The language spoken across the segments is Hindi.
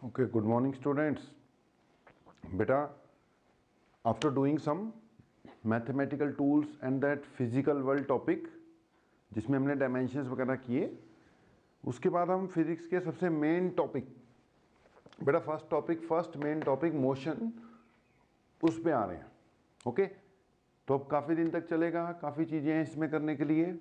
Okay, good morning students. Beta, after doing some mathematical tools and that physical world topic जिसमें हमने डायमेंशंस वगैरह किए, उसके बाद हम फिजिक्स के सबसे मेन टॉपिक, बेटा फर्स्ट मेन टॉपिक मोशन, उस पे आ रहे हैं. ओके, तो अब काफ़ी दिन तक चलेगा, काफ़ी चीज़ें हैं इसमें करने के लिए.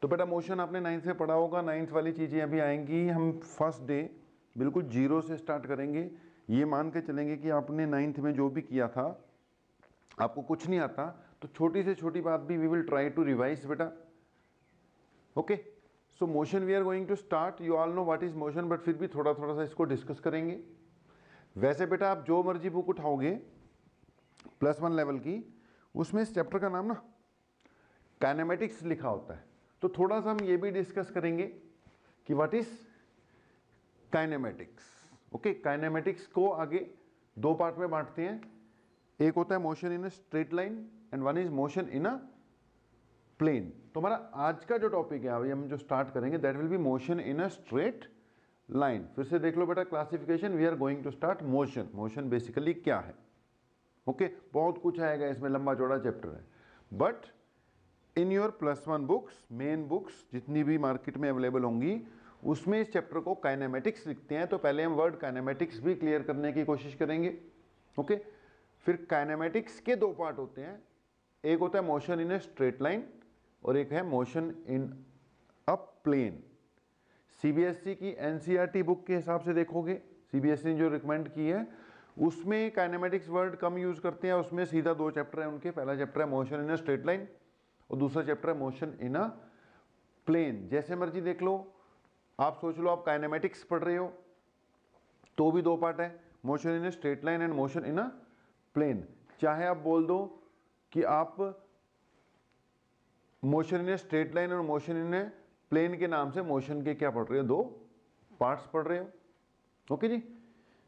तो बेटा मोशन आपने 9th से पढ़ा होगा, 9th वाली चीज़ें अभी आएंगी. हम फर्स्ट डे बिल्कुल जीरो से स्टार्ट करेंगे. ये मान के चलेंगे कि आपने 9th में जो भी किया था, आपको कुछ नहीं आता तो छोटी से छोटी बात भी we will try to revise बेटा. Okay, so motion we are going to start. You all know what is motion, but फिर भी थोड़ा थोड़ा सा इसको डिस्कस करेंगे. वैसे बेटा आप जो मर्जी बुक उठाओगे +1 लेवल की, उसमें इस चैप्टर का नाम ना काइनेमेटिक्स लिखा होता है. तो थोड़ा सा हम ये भी डिस्कस करेंगे कि what is kinematics. Okay, kinematics को आगे दो पार्ट में बांटते हैं. एक होता है motion in a straight line and one is motion in a plane. तो हमारा आज का जो टॉपिक है अभी हम जो स्टार्ट करेंगे that will be motion in a straight line. फिर से देख लो बेटा classification. We are going to start motion. Motion basically क्या है? ओके, बहुत कुछ आएगा इसमें, लंबा चौड़ा चैप्टर है. But in your +1 books, main books जितनी भी मार्केट में अवेलेबल होंगी, उसमें इस चैप्टर को काइनेमेटिक्स लिखते हैं. तो पहले हम वर्ड काइनेमेटिक्स भी क्लियर करने की कोशिश करेंगे. ओके, फिर काइनेमेटिक्स के दो पार्ट होते हैं. एक होता है motion in a straight line और एक है motion in a plane. CBSE की एनसीईआरटी बुक के हिसाब से देखोगे, सीबीएसई ने जो रिकमेंड की है उसमें काइनेमेटिक्स वर्ड कम यूज करते हैं. उसमें सीधा दो चैप्टर है उनके. पहला चैप्टर है motion in a straight line और दूसरा चैप्टर है मोशन इन अ प्लेन. जैसे मर्जी देख लो, आप सोच लो आप काइनेमेटिक्स पढ़ रहे हो तो भी दो पार्ट है, motion in a straight line and motion in a plane. चाहे आप बोल दो कि आप motion in a straight line और मोशन इन ए प्लेन के नाम से मोशन के क्या पढ़ रहे हो, दो पार्ट्स पढ़ रहे हो. ओके जी.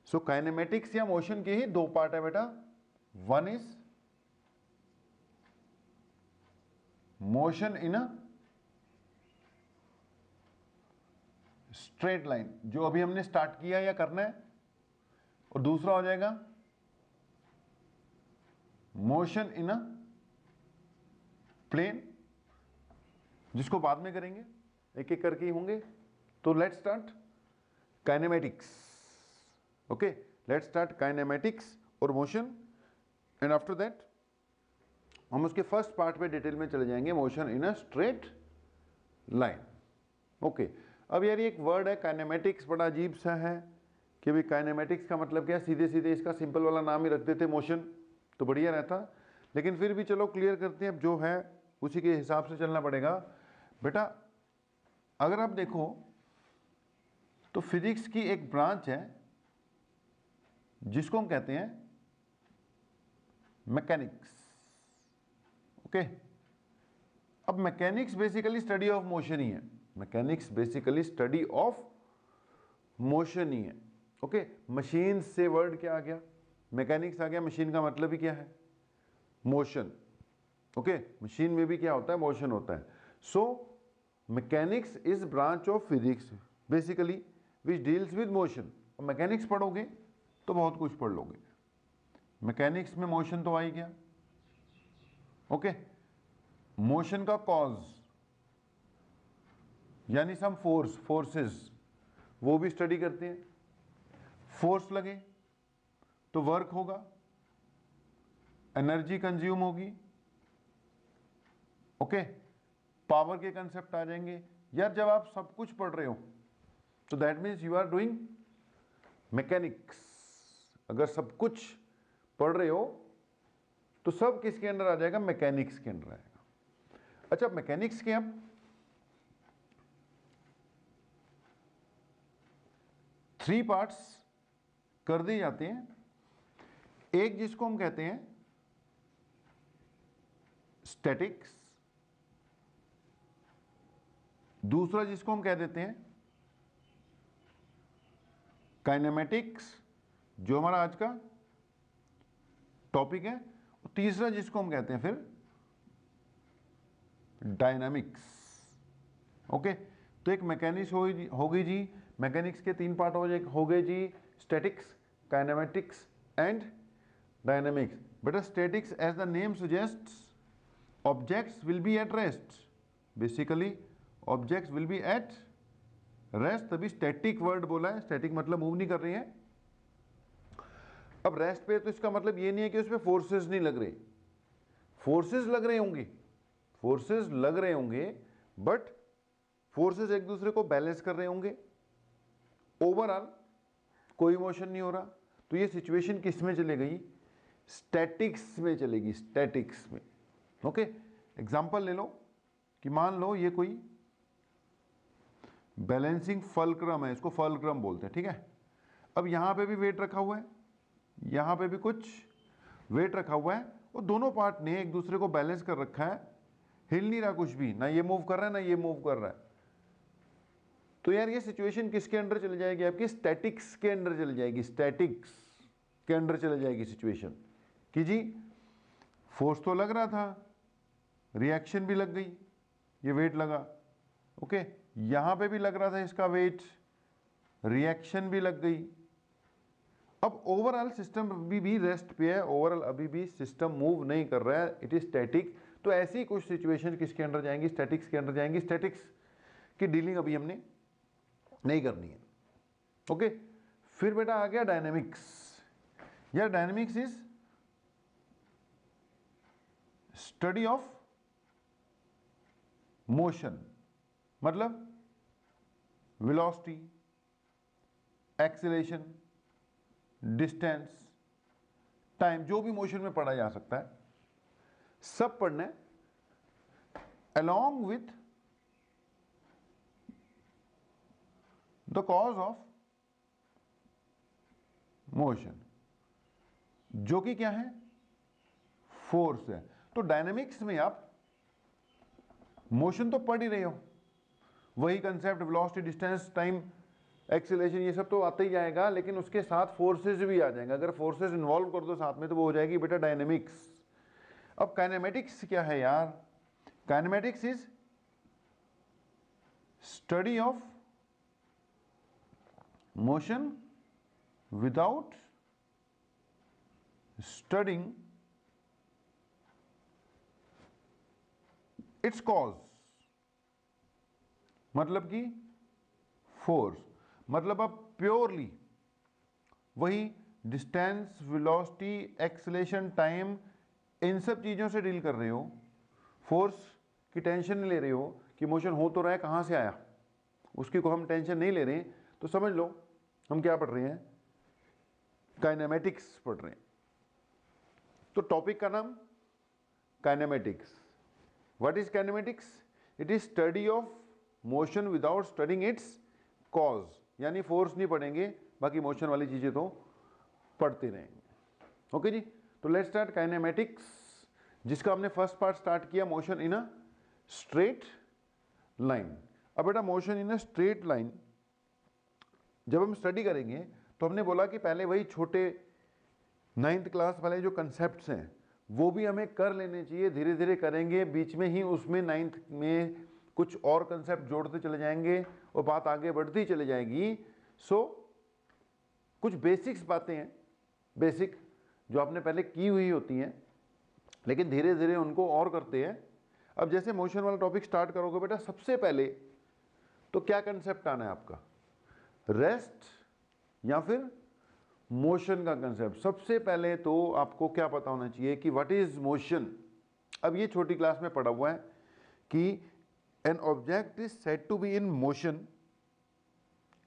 सो काइनेमेटिक्स या मोशन के ही दो पार्ट है बेटा. One is motion in a straight line, जो अभी हमने स्टार्ट किया या करना है, और दूसरा हो जाएगा मोशन इन अ प्लेन, जिसको बाद में करेंगे, एक एक करके ही होंगे. तो let's start kinematics. Okay, let's start kinematics और मोशन, एंड आफ्टर दैट हम उसके फर्स्ट पार्ट पे डिटेल में चले जाएंगे, motion in a straight line. Okay, अब यार ये एक वर्ड है काइनेमेटिक्स, बड़ा अजीब सा है कि भाई काइनेमेटिक्स का मतलब क्या है. सीधे सीधे इसका सिंपल वाला नाम ही रख देते मोशन तो बढ़िया रहता. लेकिन फिर भी चलो क्लियर करते हैं. अब जो है उसी के हिसाब से चलना पड़ेगा. बेटा अगर आप देखो तो फिजिक्स की एक ब्रांच है जिसको हम कहते हैं मैकेनिक्स. ओके, अब mechanics basically study of motion ही है. Mechanics basically study of motion ही है. ओके, मशीन से वर्ड क्या आ गया, मैकेनिक्स आ गया. मशीन का मतलब ही क्या है, मोशन. ओके, मशीन में भी क्या होता है, मोशन होता है. So mechanics is branch of physics basically which deals with motion. Mechanics पढ़ोगे तो बहुत कुछ पढ़ लोगे. मैकेनिक्स में मोशन तो आ ही गया. ओके, मोशन का कॉज यानी सम फोर्सेस, वो भी स्टडी करते हैं. फोर्स लगे तो वर्क होगा, एनर्जी कंज्यूम होगी. ओके, पावर के कंसेप्ट आ जाएंगे. यार जब आप सब कुछ पढ़ रहे हो तो that means you are doing mechanics. अगर सब कुछ पढ़ रहे हो तो सब किसके अंडर आ जाएगा, मैकेनिक्स के अंडर आएगा. अच्छा, मैकेनिक्स के अब 3 पार्ट्स कर दिए जाते हैं. एक जिसको हम कहते हैं स्टैटिक्स, दूसरा जिसको हम कह देते हैं काइनेमेटिक्स, जो हमारा आज का टॉपिक है, और तीसरा जिसको हम कहते हैं फिर डायनामिक्स. ओके, तो एक मैकेनिक्स हो गई जी. मैकेनिक्स के 3 पार्ट हो गए जी. Statics, kinematics and dynamics. बेटा statics as the name suggests objects will be at rest, basically objects will be at rest, तभी स्टैटिक वर्ड बोला है, स्टैटिक मतलब मूव नहीं कर रही है। अब रेस्ट पे तो इसका मतलब ये नहीं है कि उसमें फोर्सेस नहीं लग रहे, फोर्सेस लग रहे होंगे, फोर्सेस लग रहे होंगे, बट फोर्सेस एक दूसरे को बैलेंस कर रहे होंगे, ओवरऑल कोई मोशन नहीं हो रहा। तो ये सिचुएशन किस में चले गई, स्टैटिक्स में चलेगी, स्टैटिक्स में। ओके, एग्जांपल ले लो कि मान लो ये कोई बैलेंसिंग फलक्रम है, इसको फलक्रम बोलते हैं, ठीक है। अब यहां पे भी वेट रखा हुआ है, यहां पे भी कुछ वेट रखा हुआ है, और दोनों पार्ट ने एक दूसरे को बैलेंस कर रखा है, हिल नहीं रहा कुछ भी, ना ये मूव कर रहा है ना ये मूव कर रहा है। तो यार ये सिचुएशन किसके अंडर चली जाएगी, आपकी स्टैटिक्स के अंडर चली जाएगी, स्टैटिक्स के अंडर चली जाएगी सिचुएशन कि जी फोर्स तो लग रहा था, रिएक्शन भी लग गई, ये वेट लगा, ओके, यहां पे भी लग रहा था इसका वेट, रिएक्शन भी लग गई। अब ओवरऑल सिस्टम अभी भी रेस्ट पे है, ओवरऑल अभी भी सिस्टम मूव नहीं कर रहा है, इट इज स्टैटिक। तो ऐसी कुछ सिचुएशन किसके अंडर जाएंगी, स्टैटिक्स के अंडर जाएंगी। स्टैटिक्स की डीलिंग अभी हमने नहीं करनी है, ओके। फिर बेटा आ गया डायनेमिक्स। यार dynamics is study of motion, मतलब वेलोसिटी, एक्सीलरेशन, डिस्टेंस, टाइम, जो भी मोशन में पढ़ा जा सकता है सब पढ़ना है, along with the cause of motion, जो कि क्या है, फोर्स है। तो डायनेमिक्स में आप मोशन तो पढ़ ही रहे हो, वही concept velocity, distance, time, acceleration, ये सब तो आता ही जाएगा, लेकिन उसके साथ फोर्सेस भी आ जाएंगे। अगर फोर्सेस इन्वॉल्व कर दो साथ में तो वो हो जाएगी बेटा डायनेमिक्स। अब काइनेमेटिक्स क्या है यार, kinematics is study of motion without studying it's cause, मतलब कि फोर्स, मतलब आप प्योरली वही डिस्टेंस, वेलोसिटी, एक्सीलरेशन, टाइम, इन सब चीज़ों से डील कर रहे हो, फोर्स की टेंशन नहीं ले रहे हो कि मोशन हो तो रहा है कहाँ से आया, उसकी को हम टेंशन नहीं ले रहे, तो समझ लो हम क्या पढ़ रहे हैं, काइनेमेटिक्स पढ़ रहे हैं। तो टॉपिक का नाम kinematics. What is kinematics, it is study of motion without studying it's cause, यानी फोर्स नहीं पढ़ेंगे, बाकी मोशन वाली चीजें तो पढ़ते रहेंगे। ओके जी, तो लेट्स स्टार्ट काइनेमेटिक्स, जिसका हमने फर्स्ट पार्ट स्टार्ट किया, motion in a straight line. अब बेटा motion in a straight line जब हम स्टडी करेंगे तो हमने बोला कि पहले वही छोटे 9th क्लास वाले जो कंसेप्ट्स हैं वो भी हमें कर लेने चाहिए, धीरे धीरे करेंगे, बीच में ही उसमें 9th में कुछ और कंसेप्ट जोड़ते चले जाएंगे और बात आगे बढ़ती चली जाएगी। सो कुछ बेसिक्स बातें हैं, बेसिक जो आपने पहले की हुई होती हैं, लेकिन धीरे धीरे उनको और करते हैं। अब जैसे मोशन वाला टॉपिक स्टार्ट करोगे बेटा, सबसे पहले तो क्या कंसेप्ट आना है आपका, रेस्ट या फिर मोशन का कंसेप्ट। सबसे पहले तो आपको क्या पता होना चाहिए कि व्हाट इज मोशन। अब ये छोटी क्लास में पढ़ा हुआ है कि an object is said to be in motion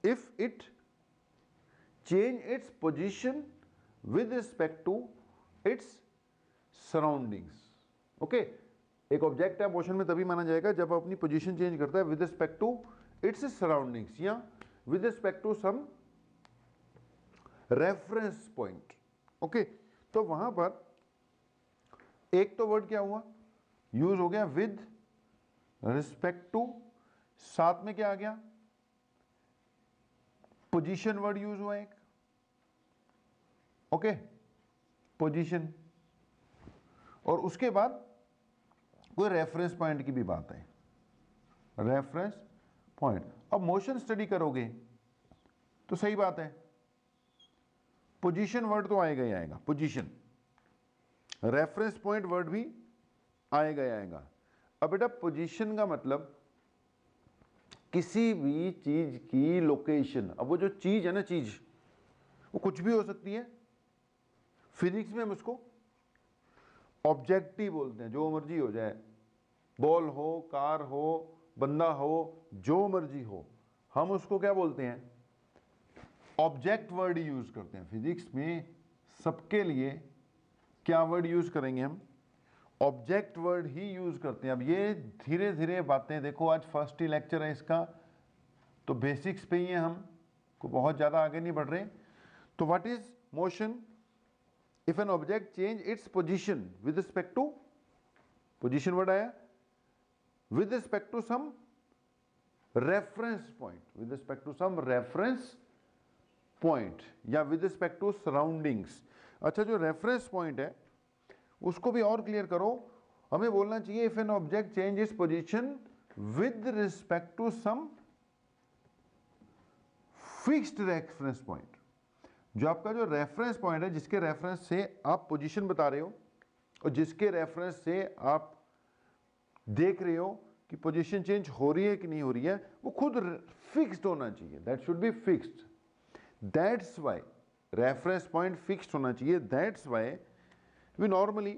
if it change its position with respect to its surroundings. Okay, एक ऑब्जेक्ट है मोशन में तभी माना जाएगा जब अपनी पोजीशन चेंज करता है with respect to its surroundings या with respect to some reference point. Okay, तो वहां पर एक तो वर्ड क्या हुआ, यूज हो गया विद रिस्पेक्ट टू, साथ में क्या आ गया, पोजीशन वर्ड यूज हुआ एक, ओके, पोजीशन, और उसके बाद कोई रेफरेंस पॉइंट की भी बात है, रेफरेंस पॉइंट। अब मोशन स्टडी करोगे तो सही बात है, पोजीशन वर्ड तो आएगा ही आएगा, पोजीशन। रेफरेंस पॉइंट वर्ड भी आएगा ही आएगा। अब बेटा पोजीशन का मतलब किसी भी चीज की लोकेशन। अब वो जो चीज है ना, चीज वो कुछ भी हो सकती है। फिजिक्स में हम उसको ऑब्जेक्ट ही बोलते हैं, जो मर्जी हो जाए, बॉल हो, कार हो, बंदा हो, जो मर्जी हो, हम उसको क्या बोलते हैं? ऑब्जेक्ट वर्ड यूज करते हैं। फिजिक्स में सबके लिए क्या वर्ड यूज करेंगे हम? ऑब्जेक्ट वर्ड ही यूज करते हैं। अब ये धीरे धीरे बातें देखो, आज फर्स्ट ही लेक्चर है इसका, तो बेसिक्स पे ही है, हम को बहुत ज़्यादा आगे नहीं बढ़ रहे। तो what is motion? If an object change its position with respect to, position word आया, with respect to some reference point, with respect to some reference point, या विद रिस्पेक्ट टू सराउंडिंग्स। अच्छा, जो रेफरेंस पॉइंट है उसको भी और क्लियर करो। हमें बोलना चाहिए if an object change its position with respect to some fixed reference point. जो आपका जो रेफरेंस पॉइंट है, जिसके रेफरेंस से आप पोजीशन बता रहे हो और जिसके रेफरेंस से आप देख रहे हो कि पोजीशन चेंज हो रही है कि नहीं हो रही है, वो खुद फिक्स्ड होना चाहिए। That should be fixed. That's why reference point fixed होना चाहिए। That's why we normally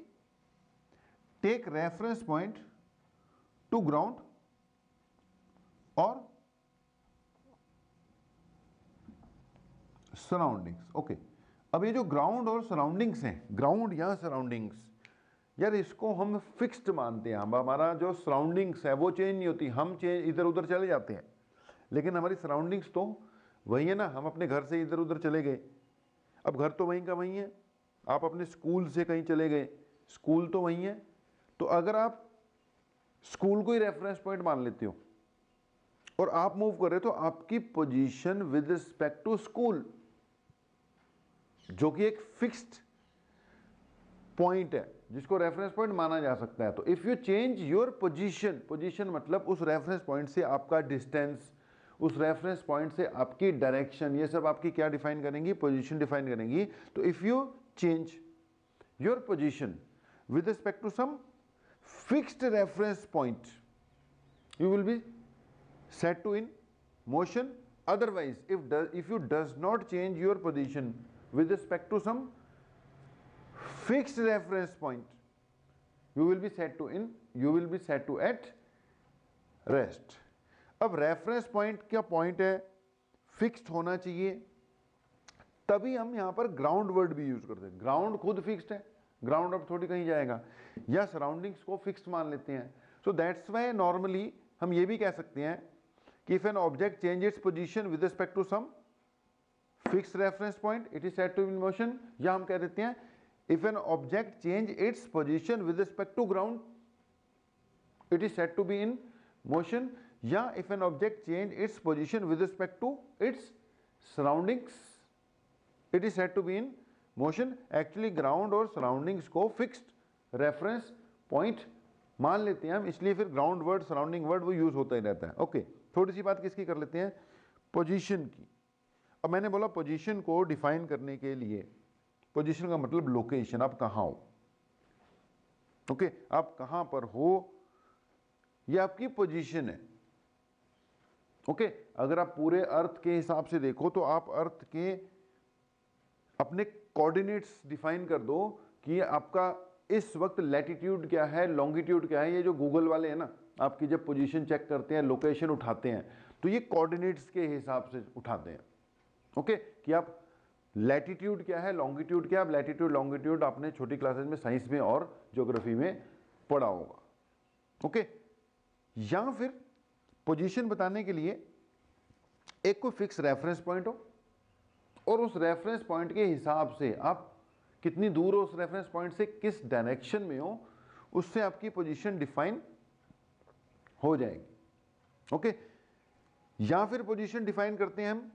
take reference point to ground और सराउंडिंग्स। ओके, अब ये जो ग्राउंड और सराउंडिंग्स हैं, ग्राउंड या सराउंडिंग्स, यार इसको हम फिक्स्ड मानते हैं। हम, हमारा जो सराउंडिंग्स है वो चेंज नहीं होती, हम चेंज इधर उधर चले जाते हैं, लेकिन हमारी सराउंडिंग्स तो वही है ना। हम अपने घर से इधर उधर चले गए, अब घर तो वहीं का वहीं है। आप अपने स्कूल से कहीं चले गए, स्कूल तो वहीं है। तो अगर आप स्कूल को ही रेफरेंस पॉइंट मान लेते हो और आप मूव कर रहे हो, तो आपकी position with respect to school, जो कि एक फिक्स्ड पॉइंट है जिसको रेफरेंस पॉइंट माना जा सकता है। तो if you change your position, position मतलब उस रेफरेंस पॉइंट से आपका डिस्टेंस, उस रेफरेंस पॉइंट से आपकी डायरेक्शन, ये सब आपकी क्या डिफाइन करेंगी? पोजीशन डिफाइन करेंगी। तो if you change your position with respect to some fixed reference point, you will be set to in motion. Otherwise, if you does not change your position with respect to some fixed reference point, you will be set to at rest. अब रेफरेंस पॉइंट क्या पॉइंट है, फिक्स्ड होना चाहिए, तभी हम यहां पर ग्राउंड वर्ड भी यूज करते हैं। ग्राउंड खुद फिक्स्ड है, ग्राउंड अब थोड़ी कहीं जाएगा, या सराउंडिंग्स को फिक्स्ड मान लेते हैं। सो दैट्स वाई नॉर्मली हम ये भी कह सकते हैं कि if an object change its position with respect to some fixed reference point, it is said to be in motion. या हम कह देते हैं if an object change its position with respect to ground, it is said to be in motion. या if an object change its position with respect to its surroundings, it is said to be in motion. Actually ground और सराउंडिंग्स को फिक्स्ड रेफरेंस पॉइंट मान लेते हैं हम, इसलिए फिर ग्राउंड वर्ड, सराउंडिंग वर्ड वो यूज होता ही रहता है। ओके, थोड़ी सी बात किसकी कर लेते हैं? पोजीशन की। अब मैंने बोला पोजीशन को डिफाइन करने के लिए, पोजीशन का मतलब लोकेशन, आप कहाँ हो। ओके, आप कहाँ पर हो, ये आपकी पोजीशन है। ओके, अगर आप पूरे अर्थ के हिसाब से देखो तो आप अर्थ के अपने कोऑर्डिनेट्स डिफाइन कर दो कि आपका इस वक्त लैटिट्यूड क्या है, लॉन्गिट्यूड क्या है। ये जो गूगल वाले हैं ना, आपकी जब पोजीशन चेक करते हैं, लोकेशन उठाते हैं, तो ये कोऑर्डिनेट्स के हिसाब से उठाते हैं। ओके, कि आप लैटिट्यूड क्या है, लॉन्गिट्यूड क्या है। लैटिट्यूड लॉन्गिट्यूड आपने छोटी क्लासेस में साइंस में और ज्योग्राफी में पढ़ा होगा। ओके, या फिर पोजीशन बताने के लिए एक कोई फिक्स रेफरेंस पॉइंट हो और उस रेफरेंस पॉइंट के हिसाब से आप कितनी दूर हो उस रेफरेंस पॉइंट से, किस डायरेक्शन में हो, उससे आपकी पोजीशन डिफाइन हो जाएगी। ओके, या फिर पोजीशन डिफाइन करते हैं हम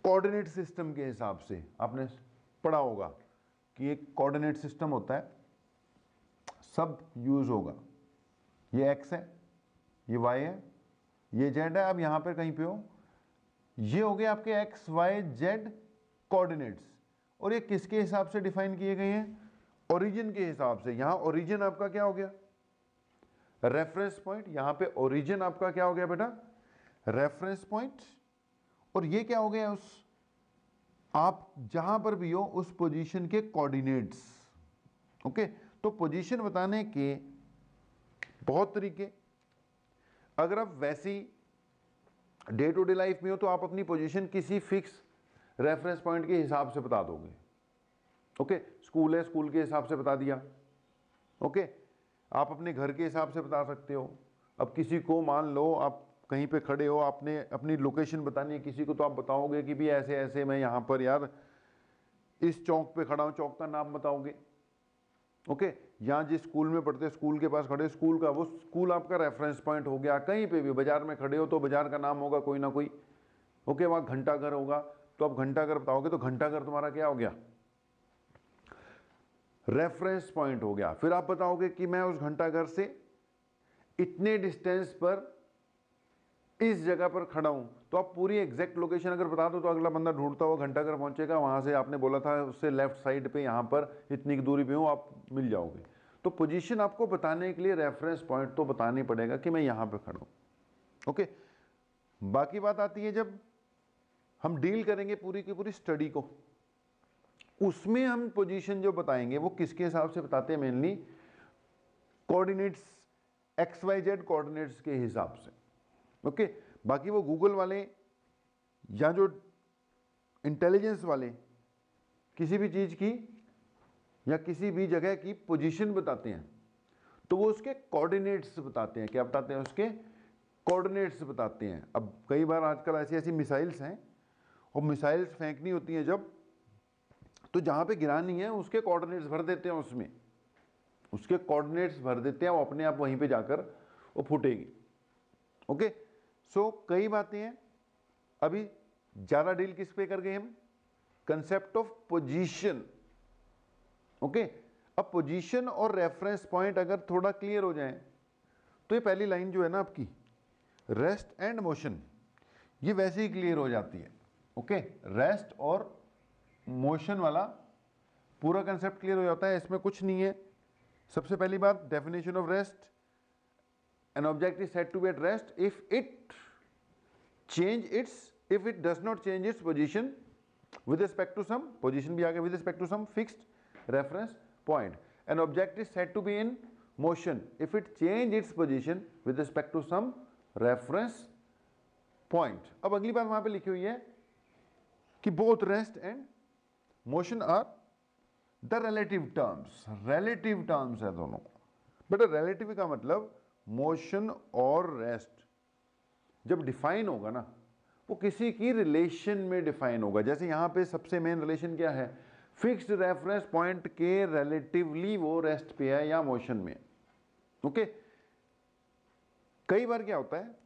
कोऑर्डिनेट सिस्टम के हिसाब से। आपने पढ़ा होगा कि एक कोऑर्डिनेट सिस्टम होता है, सब यूज होगा। ये एक्स है, ये वाई है, ये जेड है। अब यहां पर कहीं पे हो, ये हो गए आपके एक्स वाई जेड कोऑर्डिनेट्स, और ये किसके हिसाब से डिफाइन किए गए हैं? ओरिजिन के हिसाब से। यहां ओरिजिन आपका क्या हो गया? Reference point. यहां पे ओरिजिन आपका क्या हो गया बेटा? Reference point. और ये क्या हो गया? उस आप जहां पर भी हो उस पोजीशन के कोऑर्डिनेट्स। ओके, तो पोजीशन बताने के बहुत तरीके। अगर आप वैसी डे टू डे लाइफ में हो तो आप अपनी पोजीशन किसी फिक्स रेफरेंस पॉइंट के हिसाब से बता दोगे। ओके, स्कूल है, स्कूल के हिसाब से बता दिया। ओके, आप अपने घर के हिसाब से बता सकते हो। अब किसी को मान लो आप कहीं पे खड़े हो, आपने अपनी लोकेशन बतानी है किसी को, तो आप बताओगे कि भी ऐसे ऐसे मैं यहाँ पर यार इस चौक पे खड़ा हूँ, चौक का नाम बताओगे। ओके, यहाँ जिस स्कूल में पढ़ते स्कूल के पास खड़े, स्कूल का वो स्कूल आपका रेफरेंस पॉइंट हो गया। कहीं पे भी बाजार में खड़े हो तो बाजार का नाम होगा कोई ना कोई। ओके, वहाँ घंटा घर होगा तो आप घंटा घर बताओगे तो घंटा घर तुम्हारा क्या हो गया? रेफरेंस पॉइंट हो गया। फिर आप बताओगे कि मैं उस घंटा घर से इतने डिस्टेंस पर इस जगह पर खड़ा हूं, तो आप पूरी एग्जैक्ट लोकेशन अगर बता दो तो अगला बंदा ढूंढता हुआ घंटा घर पहुंचेगा, वहां से आपने बोला था उससे लेफ्ट साइड पे यहां पर इतनी की दूरी पे हूं, आप मिल जाओगे। तो पोजीशन आपको बताने के लिए रेफरेंस पॉइंट तो बताना पड़ेगा कि मैं यहां पे खड़ा हूं। ओके, बाकी बात आती है जब हम डील करेंगे पूरी की पूरी स्टडी को, उसमें हम पोजीशन जो बताएंगे वो किसके हिसाब से बताते हैं? मेनली कोऑर्डिनेट्स, XYZ कोऑर्डिनेट्स के हिसाब से। ओके, बाकी वो गूगल वाले या जो इंटेलिजेंस वाले किसी भी चीज की या किसी भी जगह की पोजीशन बताते हैं तो वो उसके कोऑर्डिनेट्स बताते हैं। क्या बताते हैं? उसके कोऑर्डिनेट्स बताते हैं। अब कई बार आजकल ऐसी ऐसी मिसाइल्स हैं और मिसाइल्स फेंकनी होती हैं जब, तो जहां पे गिरानी है उसके कोऑर्डिनेट्स भर देते हैं, उसमें उसके कोऑर्डिनेट्स भर देते हैं, वो अपने आप वहीं पे जाकर वो फूटेगी। ओके, सो कई बातें हैं। अभी ज्यादा डील किस पे कर गए हम? Concept of position. ओके, अब पोजीशन और रेफरेंस पॉइंट अगर थोड़ा क्लियर हो जाए तो ये पहली लाइन जो है ना आपकी, रेस्ट एंड मोशन, ये वैसे ही क्लियर हो जाती है। ओके, रेस्ट और मोशन वाला पूरा कंसेप्ट क्लियर हो जाता है, इसमें कुछ नहीं है। सबसे पहली बात, definition of rest, an object is said to be at rest if it does not change its position with respect to some position भी आ गया, with respect to some fixed reference point. An object is said to be in motion if it change its position with respect to some reference point. अब अगली बात वहां पे लिखी हुई है कि both rest and motion are the relative terms. relative terms है दोनों। बेटा relative का मतलब मोशन और रेस्ट जब डिफाइन होगा ना, वो किसी की रिलेशन में डिफाइन होगा। जैसे यहां पे सबसे मेन रिलेशन क्या है? फिक्स्ड रेफरेंस पॉइंट के रिलेटिवली वो रेस्ट पे है या मोशन में। ओके, कई बार क्या होता है,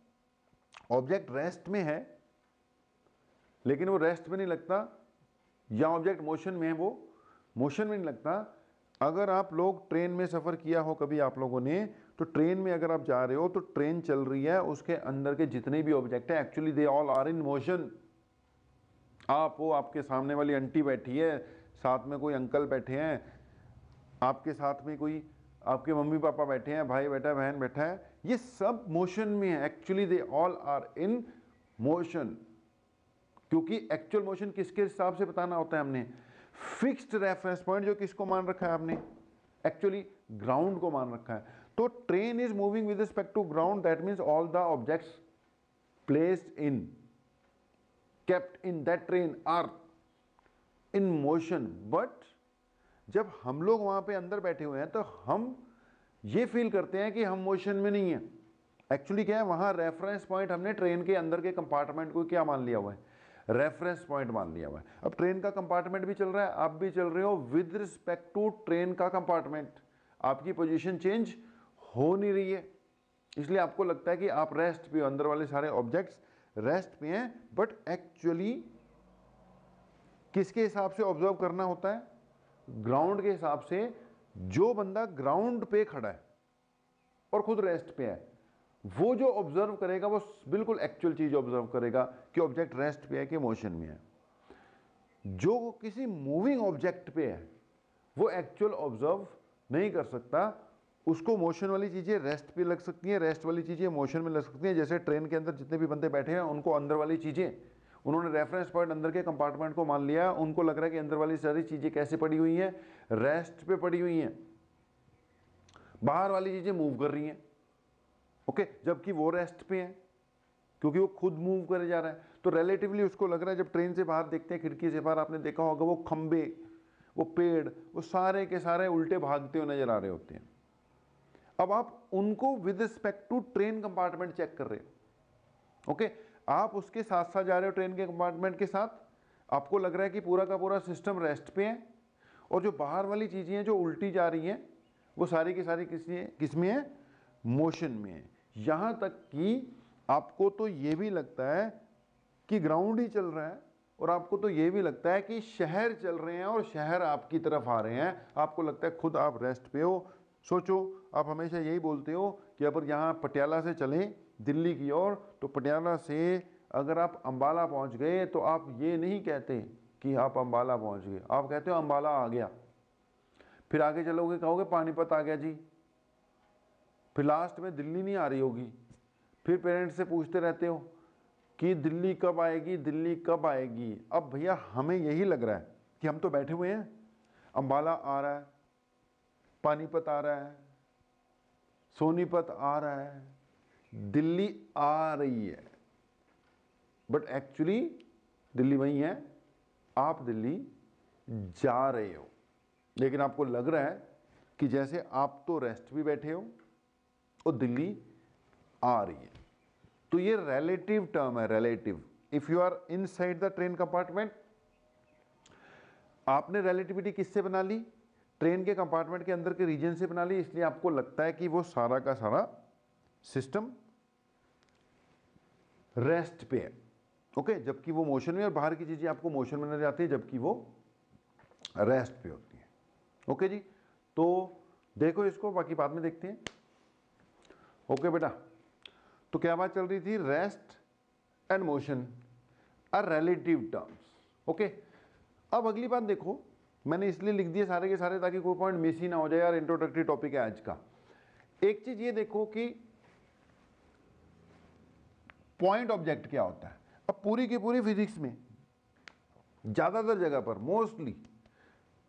ऑब्जेक्ट रेस्ट में है लेकिन वो रेस्ट में नहीं लगता, या ऑब्जेक्ट मोशन में है वो मोशन में नहीं लगता। अगर आप लोग ट्रेन में सफ़र किया हो कभी आप लोगों ने, तो ट्रेन में अगर आप जा रहे हो तो ट्रेन चल रही है, उसके अंदर के जितने भी ऑब्जेक्ट है actually they all are in motion. आप हो, आपके सामने वाली आंटी बैठी है, साथ में कोई अंकल बैठे हैं, आपके साथ में कोई आपके मम्मी पापा बैठे हैं, भाई बैठा है, बहन बैठा है, ये सब मोशन में है। Actually they all are in motion, क्योंकि एक्चुअल मोशन किसके हिसाब से बताना होता है? हमने फिक्स्ड रेफरेंस पॉइंट जो किसको मान रखा है आपने? एक्चुअली ग्राउंड को मान रखा है। तो train is moving with respect to ground, that means all the objects placed in, kept in that train are in motion. But जब हम लोग वहां पे अंदर बैठे हुए हैं तो हम ये फील करते हैं कि हम मोशन में नहीं है। एक्चुअली क्या है, वहां रेफरेंस पॉइंट हमने ट्रेन के अंदर के कंपार्टमेंट को क्या मान लिया हुआ है? रेफरेंस पॉइंट मान लिया हुआ है। अब ट्रेन का कंपार्टमेंट भी चल रहा है, आप भी चल रहे हो, विद रिस्पेक्ट टू ट्रेन का कंपार्टमेंट आपकी पोजीशन चेंज हो नहीं रही है, इसलिए आपको लगता है कि आप रेस्ट पे हो, अंदर वाले सारे ऑब्जेक्ट्स रेस्ट पे हैं। बट एक्चुअली किसके हिसाब से ऑब्जर्व करना होता है? ग्राउंड के हिसाब से। जो बंदा ग्राउंड पे खड़ा है और खुद रेस्ट पे है, वो जो ऑब्जर्व करेगा वो बिल्कुल एक्चुअल चीज ऑब्जर्व करेगा कि ऑब्जेक्ट रेस्ट पे है कि मोशन में है। जो किसी मूविंग ऑब्जेक्ट पे है वो एक्चुअल ऑब्जर्व नहीं कर सकता, उसको मोशन वाली चीज़ें रेस्ट पे लग सकती हैं, रेस्ट वाली चीज़ें मोशन में लग सकती हैं। जैसे ट्रेन के अंदर जितने भी बंदे बैठे हैं उनको अंदर वाली चीज़ें, उन्होंने रेफरेंस पॉइंट अंदर के कंपार्टमेंट को मान लिया, उनको लग रहा है कि अंदर वाली सारी चीज़ें कैसे पड़ी हुई हैं, रेस्ट पे पड़ी हुई हैं, बाहर वाली चीज़ें मूव कर रही हैं, ओके, जबकि वो रेस्ट पे हैं क्योंकि वो खुद मूव करे जा रहा है। तो रिलेटिवली उसको लग रहा है, जब ट्रेन से बाहर देखते हैं, खिड़की से बाहर आपने देखा होगा वो खंबे, वो पेड़, वो सारे के सारे उल्टे भागते हुए नजर आ रहे होते हैं। अब आप उनको with respect to train compartment check कर रहे हो, ओके, आप उसके साथ साथ जा रहे हो ट्रेन के कंपार्टमेंट के साथ, आपको लग रहा है कि पूरा का पूरा सिस्टम रेस्ट पे है, और जो बाहर वाली चीज़ें हैं जो उल्टी जा रही हैं वो सारी की सारी किस में है, मोशन में है। यहाँ तक कि आपको तो ये भी लगता है कि ग्राउंड ही चल रहा है, और आपको तो ये भी लगता है कि शहर चल रहे हैं और शहर आपकी तरफ आ रहे हैं, आपको लगता है खुद आप रेस्ट पे हो। सोचो, आप हमेशा यही बोलते हो कि अगर यहाँ पटियाला से चलें दिल्ली की ओर, तो पटियाला से अगर आप अंबाला पहुँच गए तो आप ये नहीं कहते कि आप अंबाला पहुँच गए, आप कहते हो अंबाला आ गया। फिर आगे चलोगे कहोगे पानीपत आ गया जी, फिर लास्ट में दिल्ली नहीं आ रही होगी। फिर पेरेंट्स से पूछते रहते हो कि दिल्ली कब आएगी, दिल्ली कब आएगी। अब भैया हमें यही लग रहा है कि हम तो बैठे हुए हैं, अंबाला आ रहा है, पानीपत आ रहा है, सोनीपत आ रहा है, दिल्ली आ रही है, बट एक्चुअली दिल्ली वही है, आप दिल्ली जा रहे हो। लेकिन आपको लग रहा है कि जैसे आप तो रेस्ट भी बैठे हो और दिल्ली आ रही है। तो ये रिलेटिव टर्म है, relative. If you are inside the train compartment, आपने रिलेटिविटी किससे बना ली, ट्रेन के कंपार्टमेंट के अंदर के रीजन से बना ली, इसलिए आपको लगता है कि वो सारा का सारा सिस्टम रेस्ट पे है, ओके, जबकि वो मोशन में, और बाहर की चीजें आपको मोशन में नजर आती है जबकि वो रेस्ट पे होती है। ओके जी, तो देखो इसको, बाकी बाद में देखते हैं। ओके बेटा, तो क्या बात चल रही थी, rest and motion are relative terms, okay. अब अगली बात देखो, मैंने इसलिए लिख दिए सारे के सारे ताकि कोई पॉइंट मिस ही ना हो जाए यार, इंट्रोडक्टरी टॉपिक है आज का। एक चीज ये देखो कि पॉइंट ऑब्जेक्ट क्या होता है। अब पूरी की पूरी फिजिक्स में ज्यादातर जगह पर मोस्टली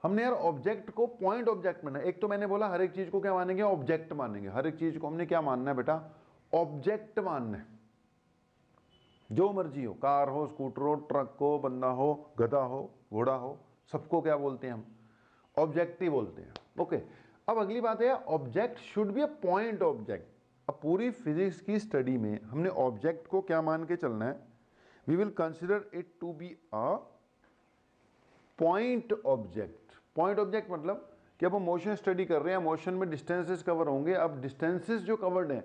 हमने यार ऑब्जेक्ट को पॉइंट ऑब्जेक्ट माना। एक तो मैंने बोला हर एक चीज को क्या मानेंगे, ऑब्जेक्ट मानेंगे। हर एक चीज को हमने क्या मानना है बेटा, ऑब्जेक्ट मानना है। जो मर्जी हो, कार हो, स्कूटर हो, ट्रक हो, बंदा हो, गधा हो, घोड़ा हो, सबको क्या बोलते हैं हम, ऑब्जेक्ट ही बोलते हैं, ओके। अब अगली बात है, object should be a point object. अब पूरी फिजिक्स की स्टडी में हमने ऑब्जेक्ट को क्या मान के चलना है, we will consider it to be a point object. Point object मतलब कि अब हम मोशन स्टडी कर रहे हैं, मोशन में डिस्टेंसेस कवर होंगे। अब डिस्टेंसेस जो कवर्ड हैं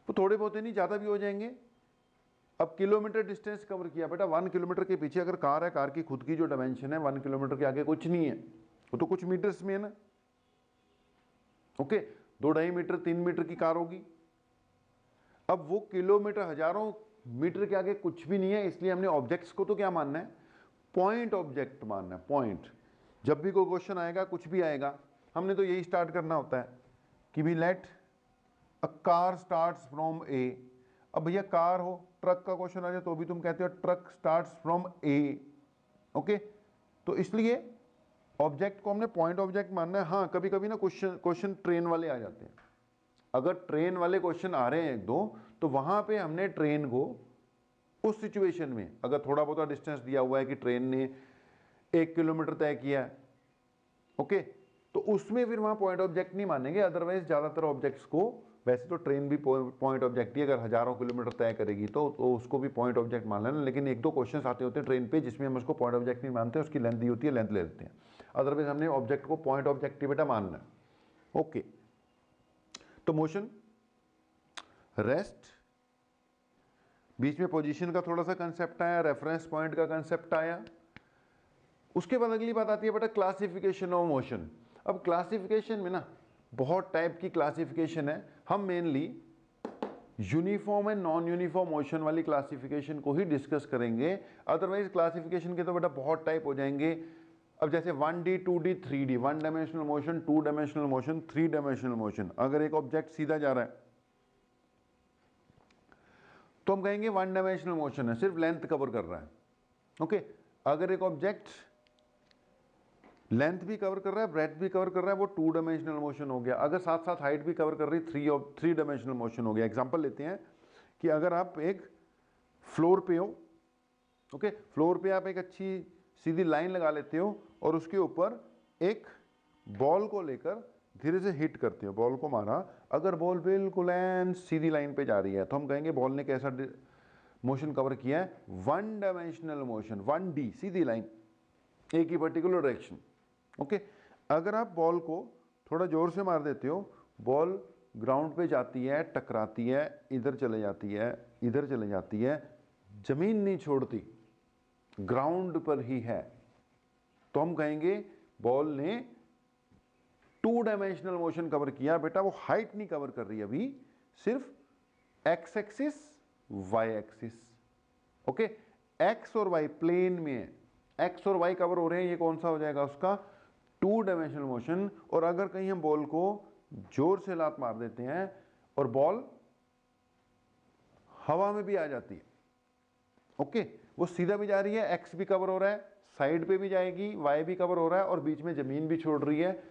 वो थोड़े बहुत नहीं, ज़्यादा भी हो जाएंगे। अब किलोमीटर डिस्टेंस कवर किया बेटा, 1 किलोमीटर के पीछे अगर कार है, कार की खुद की जो डायमेंशन है 1 किलोमीटर के आगे कुछ नहीं है, वो तो कुछ मीटर्स में है ना, ओके। 2-2.5 मीटर 3 मीटर की कार होगी। अब वो किलोमीटर हजारों मीटर के आगे कुछ भी नहीं है, इसलिए हमने ऑब्जेक्ट्स को तो क्या मानना है, पॉइंट ऑब्जेक्ट मानना है, पॉइंट। जब भी कोई क्वेश्चन आएगा, कुछ भी आएगा, हमने तो यही स्टार्ट करना होता है कि भी let a car starts from A. अब भैया कार हो, ट्रक का क्वेश्चन आ जाए तो भी तुम कहते हो truck starts from A, okay. तो इसलिए ऑब्जेक्ट को हमने पॉइंट ऑब्जेक्ट मानना है। हाँ, कभी कभी ना क्वेश्चन ट्रेन वाले आ जाते हैं। अगर ट्रेन वाले क्वेश्चन आ रहे हैं एक दो, तो वहां पे हमने ट्रेन को उस सिचुएशन में, अगर थोड़ा बहुत डिस्टेंस दिया हुआ है कि ट्रेन ने 1 किलोमीटर तय किया है, ओके, तो उसमें फिर वहां पॉइंट ऑब्जेक्ट नहीं मानेंगे। अदरवाइज ज्यादातर ऑब्जेक्ट्स को, वैसे तो ट्रेन भी पॉइंट ऑब्जेक्ट ही, अगर हजारों किलोमीटर तय करेगी तो उसको भी पॉइंट ऑब्जेक्ट मान लेना। लेकिन एक दो क्वेश्चन आते होते हैं ट्रेन पे जिसमें हम उसको पॉइंट ऑब्जेक्ट नहीं मानते, उसकी लेंथ दी होती है, लेंथ ले लेते हैं। अदरवाइज हमने ऑब्जेक्ट को पॉइंट ऑब्जेक्ट बेटा मानना है, ओके। तो मोशन, रेस्ट, बीच में पोजीशन का थोड़ा सा कंसेप्ट आया, रेफरेंस पॉइंट का कंसेप्ट आया। उसके बाद अगली बात आती है बेटा क्लासिफिकेशन ऑफ मोशन। अब क्लासिफिकेशन में ना बहुत टाइप की क्लासिफिकेशन है। हम mainly uniform and non uniform motion वाली क्लासिफिकेशन को ही डिस्कस करेंगे। अदरवाइज क्लासिफिकेशन के तो बेटा बहुत टाइप हो जाएंगे। अब जैसे 1D 2D 3D, 1 dimensional motion, 2 dimensional motion, 3 dimensional motion. अगर एक ऑब्जेक्ट सीधा जा रहा है तो हम कहेंगे 1 डायमेंशनल मोशन है, सिर्फ लेंथ कवर कर रहा है। ओके, अगर एक ऑब्जेक्ट लेंथ भी कवर कर रहा है, ब्रेथ भी कवर कर रहा है, वो 2 डायमेंशनल मोशन हो गया। अगर साथ साथ हाइट भी कवर कर रही, 3 डायमेंशनल मोशन हो गया। एग्जांपल लेते हैं कि अगर आप एक फ्लोर पे हो, ओके, फ्लोर पे आप एक अच्छी सीधी लाइन लगा लेते हो और उसके ऊपर एक बॉल को लेकर धीरे से हिट करते हो, बॉल को मारा, अगर बॉल बिल्कुल एंड सीधी लाइन पे जा रही है तो हम कहेंगे बॉल ने कैसा मोशन कवर किया है, 1 डायमेंशनल मोशन, 1D, सीधी लाइन, एक ही पर्टिकुलर डायरेक्शन। ओके, अगर आप बॉल को थोड़ा जोर से मार देते हो, बॉल ग्राउंड पे जाती है, टकराती है, इधर चले जाती है, इधर चले जाती है, जमीन नहीं छोड़ती, ग्राउंड पर ही है, तो हम कहेंगे बॉल ने 2 डायमेंशनल मोशन कवर किया। बेटा वो हाइट नहीं कवर कर रही अभी, सिर्फ X axis, Y axis. Okay, X और वाई प्लेन में है, एक्स और वाई कवर हो रहे हैं, ये कौन सा हो जाएगा उसका 2 डायमेंशनल मोशन। और अगर कहीं हम बॉल को जोर से लात मार देते हैं और बॉल हवा में भी आ जाती है, ओके, वो सीधा भी जा रही है, एक्स भी कवर हो रहा है, साइड पे भी जाएगी, वाई भी कवर हो रहा है और बीच में जमीन भी छोड़ रही है,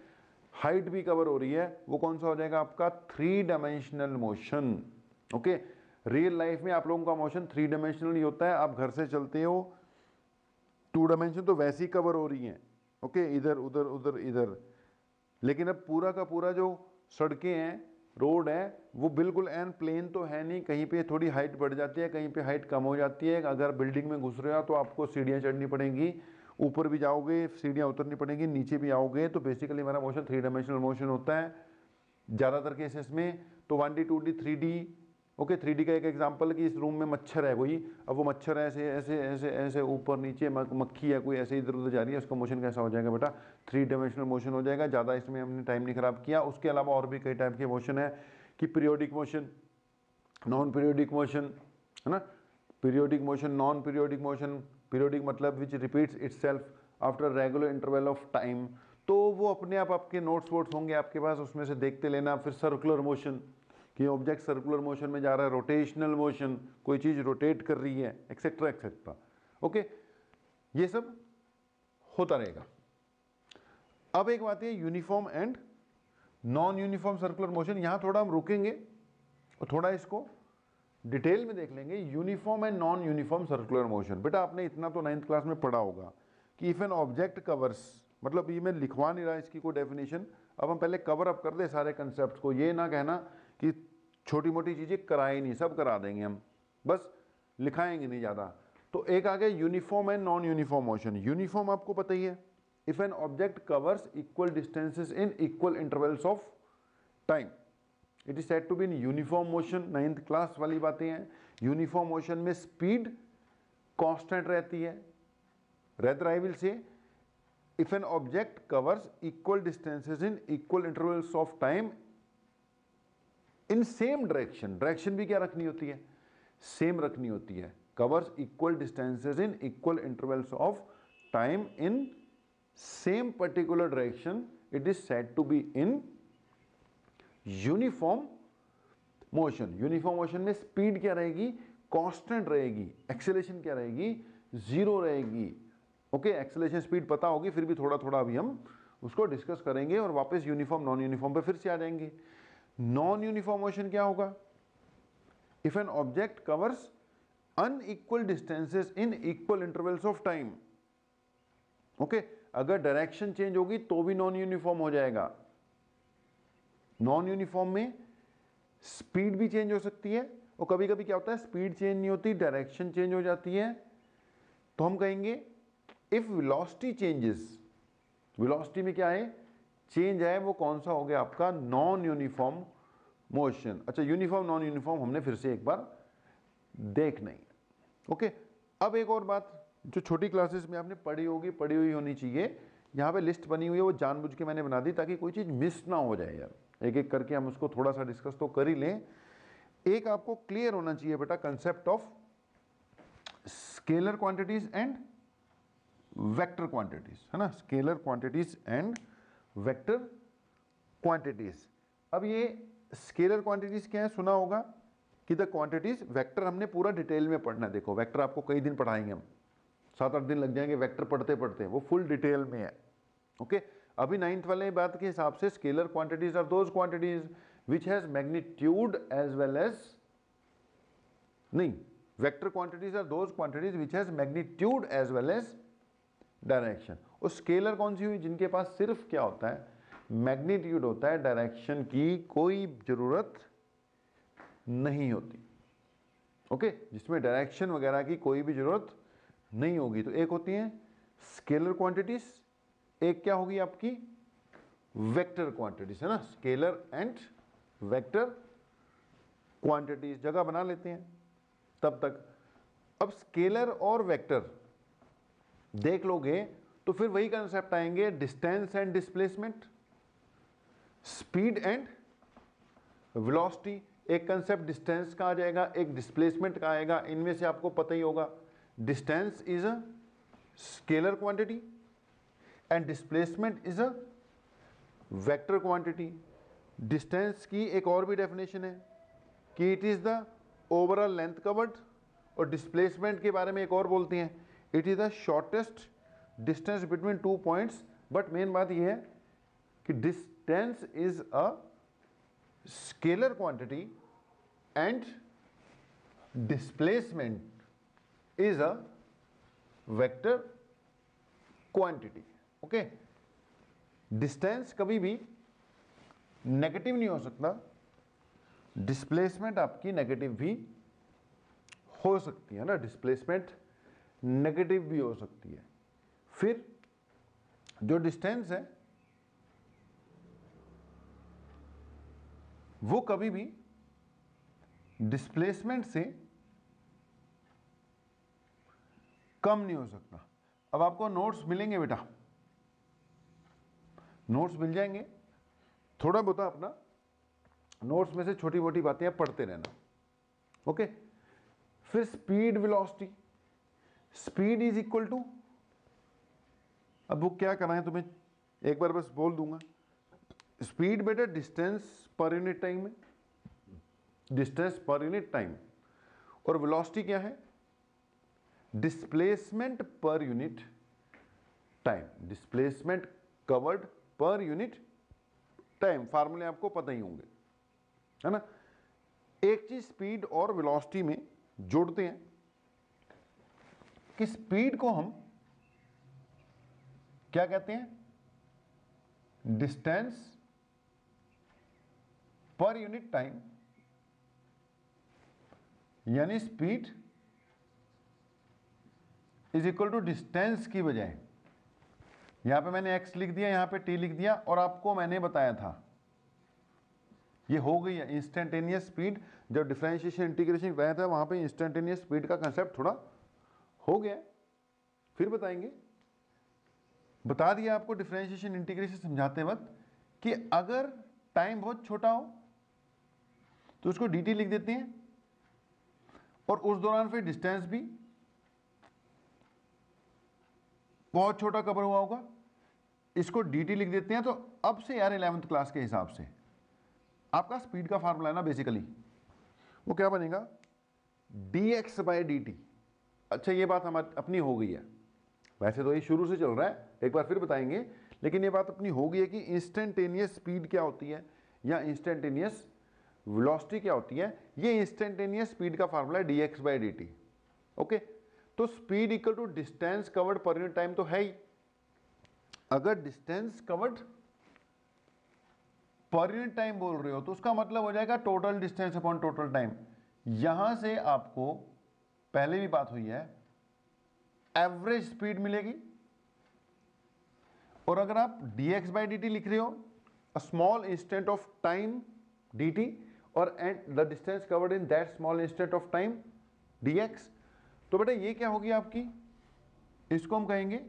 हाइट भी कवर हो रही है, वो कौन सा हो जाएगा आपका 3 dimensional motion. Okay, real life में आप लोगों का मोशन 3 डायमेंशनल ही होता है। आप घर से चलते हो, 2 डायमेंशन तो वैसे ही कवर हो रही हैं, ओके, इधर उधर उधर इधर, लेकिन अब पूरा का पूरा जो सड़कें हैं, रोड है, वो बिल्कुल एन प्लेन तो है नहीं, कहीं पे थोड़ी हाइट बढ़ जाती है, कहीं पे हाइट कम हो जाती है। अगर बिल्डिंग में घुस रहे हो तो आपको सीढ़ियाँ चढ़नी पड़ेंगी, ऊपर भी जाओगे सीढ़ियाँ उतरनी पड़ेंगी, नीचे भी आओगे, तो बेसिकली हमारा मोशन 3 डायमेंशनल मोशन होता है ज़्यादातर केसेस में। तो 1D 2D 3D, okay, 3D का एक एग्जांपल कि इस रूम में मच्छर है कोई, अब वो मच्छर ऐसे ऐसे ऐसे ऐसे ऊपर नीचे, मक्खी है कोई ऐसे इधर उधर जा रही है, उसका मोशन कैसा हो जाएगा बेटा 3 डायमेंशनल मोशन हो जाएगा। ज़्यादा इसमें हमने टाइम नहीं खराब किया। उसके अलावा और भी कई टाइप के मोशन है कि periodic motion, non periodic motion, है ना, periodic motion, non periodic motion, periodic मतलब which repeats itself after regular interval of time, तो वो अपने आप आपके नोट्स वोट्स होंगे आपके पास, उसमें से देखते लेना। फिर सर्कुलर मोशन कि ऑब्जेक्ट सर्कुलर मोशन में जा रहा है, रोटेशनल मोशन, कोई चीज़ रोटेट कर रही है, एक्सेट्रा एक्सेट्रा। ओके, ये सब होता रहेगा। अब एक बात है uniform and non uniform circular motion, यहाँ थोड़ा हम रुकेंगे और थोड़ा इसको डिटेल में देख लेंगे। Uniform and non uniform circular motion, बेटा आपने इतना तो 9th क्लास में पढ़ा होगा कि इफ एन ऑब्जेक्ट कवर्स, मतलब ये मैं लिखवा नहीं रहा इसकी कोई डेफिनेशन, अब हम पहले कवर अप कर दे सारे कंसेप्ट को, ये ना कहना कि छोटी मोटी चीज़ें कराए नहीं, सब करा देंगे हम, बस लिखाएंगे नहीं ज़्यादा। तो एक आ गया uniform and non uniform motion. Uniform आपको पता ही है, if an object covers equal distances in equal intervals of time, it is said to be in uniform motion. 9th class वाली बातें हैं। यूनिफॉर्म मोशन में स्पीड कांस्टेंट रहती है, rather I will say if an object covers equal distances in equal intervals of time in same direction, direction भी क्या रखनी होती है, सेम रखनी होती है, covers equal distances in equal intervals of time in same particular direction, it is said to be in uniform motion। uniform motion में speed क्या रहेगी, constant रहेगी, acceleration क्या रहेगी, जीरो रहेगी। ओके, एक्सेलरेशन स्पीड पता होगी, फिर भी थोड़ा थोड़ा अभी हम उसको डिस्कस करेंगे और वापस यूनिफॉर्म नॉन यूनिफॉर्म पे फिर से आ जाएंगे। नॉन यूनिफॉर्म मोशन क्या होगा, if an object covers unequal distances in equal intervals of time. Okay, अगर डायरेक्शन चेंज होगी तो भी नॉन यूनिफॉर्म हो जाएगा। नॉन यूनिफॉर्म में स्पीड भी चेंज हो सकती है और कभी कभी क्या होता है स्पीड चेंज नहीं होती, डायरेक्शन चेंज हो जाती है, तो हम कहेंगे इफ वेलोसिटी चेंजेस, वेलोसिटी में क्या है चेंज है, वो कौन सा हो गया आपका नॉन यूनिफॉर्म मोशन। अच्छा, यूनिफॉर्म नॉन यूनिफॉर्म हमने फिर से एक बार देखना ही। ओके, अब एक और बात जो छोटी क्लासेस में आपने पढ़ी होगी, पढ़ी हुई होनी चाहिए, यहाँ पे लिस्ट बनी हुई है, वो जानबूझ के मैंने बना दी ताकि कोई चीज़ मिस ना हो जाए यार, एक एक करके हम उसको थोड़ा सा डिस्कस तो कर ही लें। एक आपको क्लियर होना चाहिए बेटा concept of scalar quantities and vector quantities, है ना, scalar quantities and vector quantities. अब ये स्केलर क्वांटिटीज क्या है, सुना होगा कि द क्वांटिटीज, वेक्टर हमने पूरा डिटेल में पढ़ना है। देखो वेक्टर आपको कई दिन पढ़ाएंगे हम, 7-8 दिन लग जाएंगे वेक्टर पढ़ते पढ़ते, वो फुल डिटेल में है। ओके, अभी 9th वाले बात के हिसाब से scalar quantities are those quantities which has magnitude as well as, नहीं, vector quantities are those quantities which has magnitude as well as direction. और स्केलर कौन सी हुई, जिनके पास सिर्फ क्या होता है, मैग्नीट्यूड होता है, डायरेक्शन की कोई जरूरत नहीं होती। ओके, जिसमें डायरेक्शन वगैरह की कोई भी जरूरत नहीं होगी। तो एक होती है स्केलर क्वांटिटीज, एक क्या होगी आपकी वेक्टर क्वांटिटीज, है ना, स्केलर एंड वेक्टर क्वांटिटीज। जगह बना लेते हैं तब तक। अब स्केलर और वेक्टर देख लोगे तो फिर वही कंसेप्ट आएंगे, distance and displacement, speed and velocity. एक कंसेप्ट डिस्टेंस का आ जाएगा, एक डिस्प्लेसमेंट का आएगा। इनमें से आपको पता ही होगा, distance is a scalar quantity and displacement is a vector quantity. Distance की एक और भी डेफिनेशन है कि it is the overall length covered, और डिस्प्लेसमेंट के बारे में एक और बोलते हैं, it is the shortest distance between 2 points. But main बात यह है कि distance is a scalar quantity and displacement is a vector quantity. Okay, distance कभी भी नेगेटिव नहीं हो सकता, डिस्प्लेसमेंट आपकी नेगेटिव भी हो सकती है ना, डिस्प्लेसमेंट नेगेटिव भी हो सकती है। फिर जो डिस्टेंस है वो कभी भी डिस्प्लेसमेंट से कम नहीं हो सकता। अब आपको नोट्स मिलेंगे बेटा, नोट्स मिल जाएंगे, थोड़ा बहुत अपना नोट्स में से छोटी मोटी बातें आप पढ़ते रहना। ओके, फिर speed velocity, speed is equal to, अब वो क्या करना है तुम्हें एक बार बस बोल दूंगा। स्पीड बेटा डिस्टेंस पर यूनिट टाइम है, डिस्टेंस पर यूनिट टाइम, और वेलोसिटी क्या है, डिस्प्लेसमेंट पर unit time, displacement covered per unit time. फार्मूले आपको पता ही होंगे, है ना। एक चीज स्पीड और वेलोसिटी में जोड़ते हैं कि स्पीड को हम क्या कहते हैं, डिस्टेंस पर यूनिट टाइम, यानी speed is equal to distance की बजाय यहां पे मैंने x लिख दिया, यहां पे t लिख दिया, और आपको मैंने बताया था ये हो गई है इंस्टेंटेनियस स्पीड। जब डिफरेंशिएशन इंटीग्रेशन कराया था वहां पे इंस्टेंटेनियस स्पीड का कंसेप्ट थोड़ा हो गया, फिर बताएंगे। बता दिया आपको डिफरेंशिएशन इंटीग्रेशन समझाते वक्त कि अगर टाइम बहुत छोटा हो तो उसको dt लिख देते हैं, और उस दौरान फिर डिस्टेंस भी बहुत छोटा कवर हुआ होगा, इसको dt लिख देते हैं। तो अब से यार 11th क्लास के हिसाब से आपका स्पीड का फार्मूला है ना बेसिकली, वो क्या बनेगा, dx बाय dt। अच्छा ये बात हमारी अपनी हो गई है, वैसे तो ये शुरू से चल रहा है, एक बार फिर बताएंगे, लेकिन ये बात अपनी हो गई है कि इंस्टेंटेनियस स्पीड क्या होती है या इंस्टेंटेनियस वेलोसिटी क्या होती है। ये इंस्टेंटेनियस स्पीड का फार्मूला है dx बाय dt। ओके, तो speed equal to distance covered per unit time तो है ही। अगर distance covered per unit time बोल रहे हो तो उसका मतलब हो जाएगा total distance upon total time. यहां से आपको पहले भी बात हुई है, एवरेज स्पीड मिलेगी, और अगर आप dx बाई dt लिख रहे हो, a small instant of time dt और and the distance covered in that small instant of time dx, तो बेटा ये क्या होगी आपकी, इसको हम कहेंगे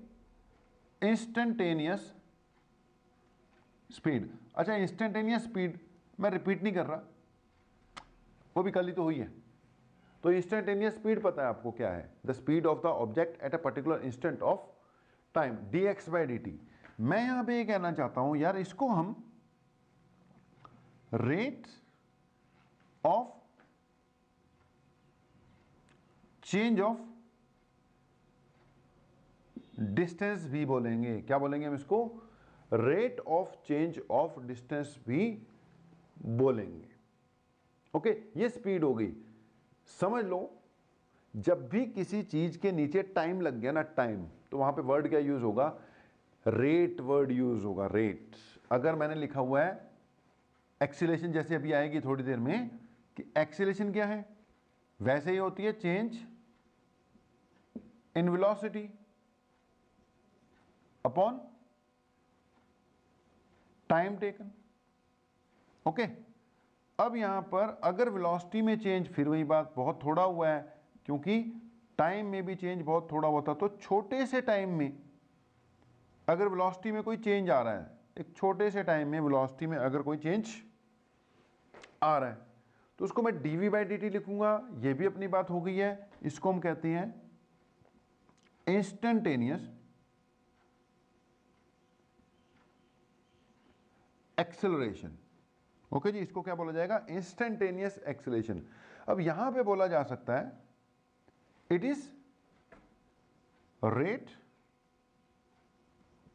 इंस्टेंटेनियस स्पीड। अच्छा इंस्टेंटेनियस स्पीड मैं रिपीट नहीं कर रहा, वो भी कल ही तो हुई है। तो इंस्टेंटेनियस स्पीड पता है आपको क्या है, the speed of the object at a particular instant of time, dx/dt। मैं यहां पे ये कहना चाहता हूं यार, इसको हम rate of change of distance भी बोलेंगे। क्या बोलेंगे हम इसको? Rate of change of distance भी बोलेंगे। ओके, ये स्पीड हो गई। समझ लो, जब भी किसी चीज के नीचे टाइम लग गया ना, टाइम, तो वहां पे वर्ड क्या यूज होगा? रेट वर्ड यूज होगा, रेट। अगर मैंने लिखा हुआ है एक्सीलरेशन, जैसे अभी आएगी थोड़ी देर में कि एक्सीलरेशन क्या है, वैसे ही होती है change in velocity upon time taken. Okay, अब यहां पर अगर वेलोसिटी में चेंज, फिर वही बात, बहुत थोड़ा हुआ है, क्योंकि टाइम में भी चेंज बहुत थोड़ा होता, तो छोटे से टाइम में अगर वेलोसिटी में कोई चेंज आ रहा है, एक छोटे से टाइम में वेलोसिटी में अगर कोई चेंज आ रहा है, तो उसको मैं dv/dt लिखूंगा। ये भी अपनी बात हो गई है। इसको हम कहते हैं इंस्टेंटेनियस एक्सेलरेशन। ओके जी, इसको क्या बोला जाएगा? Instantaneous acceleration. अब यहां पे बोला जा सकता है it is rate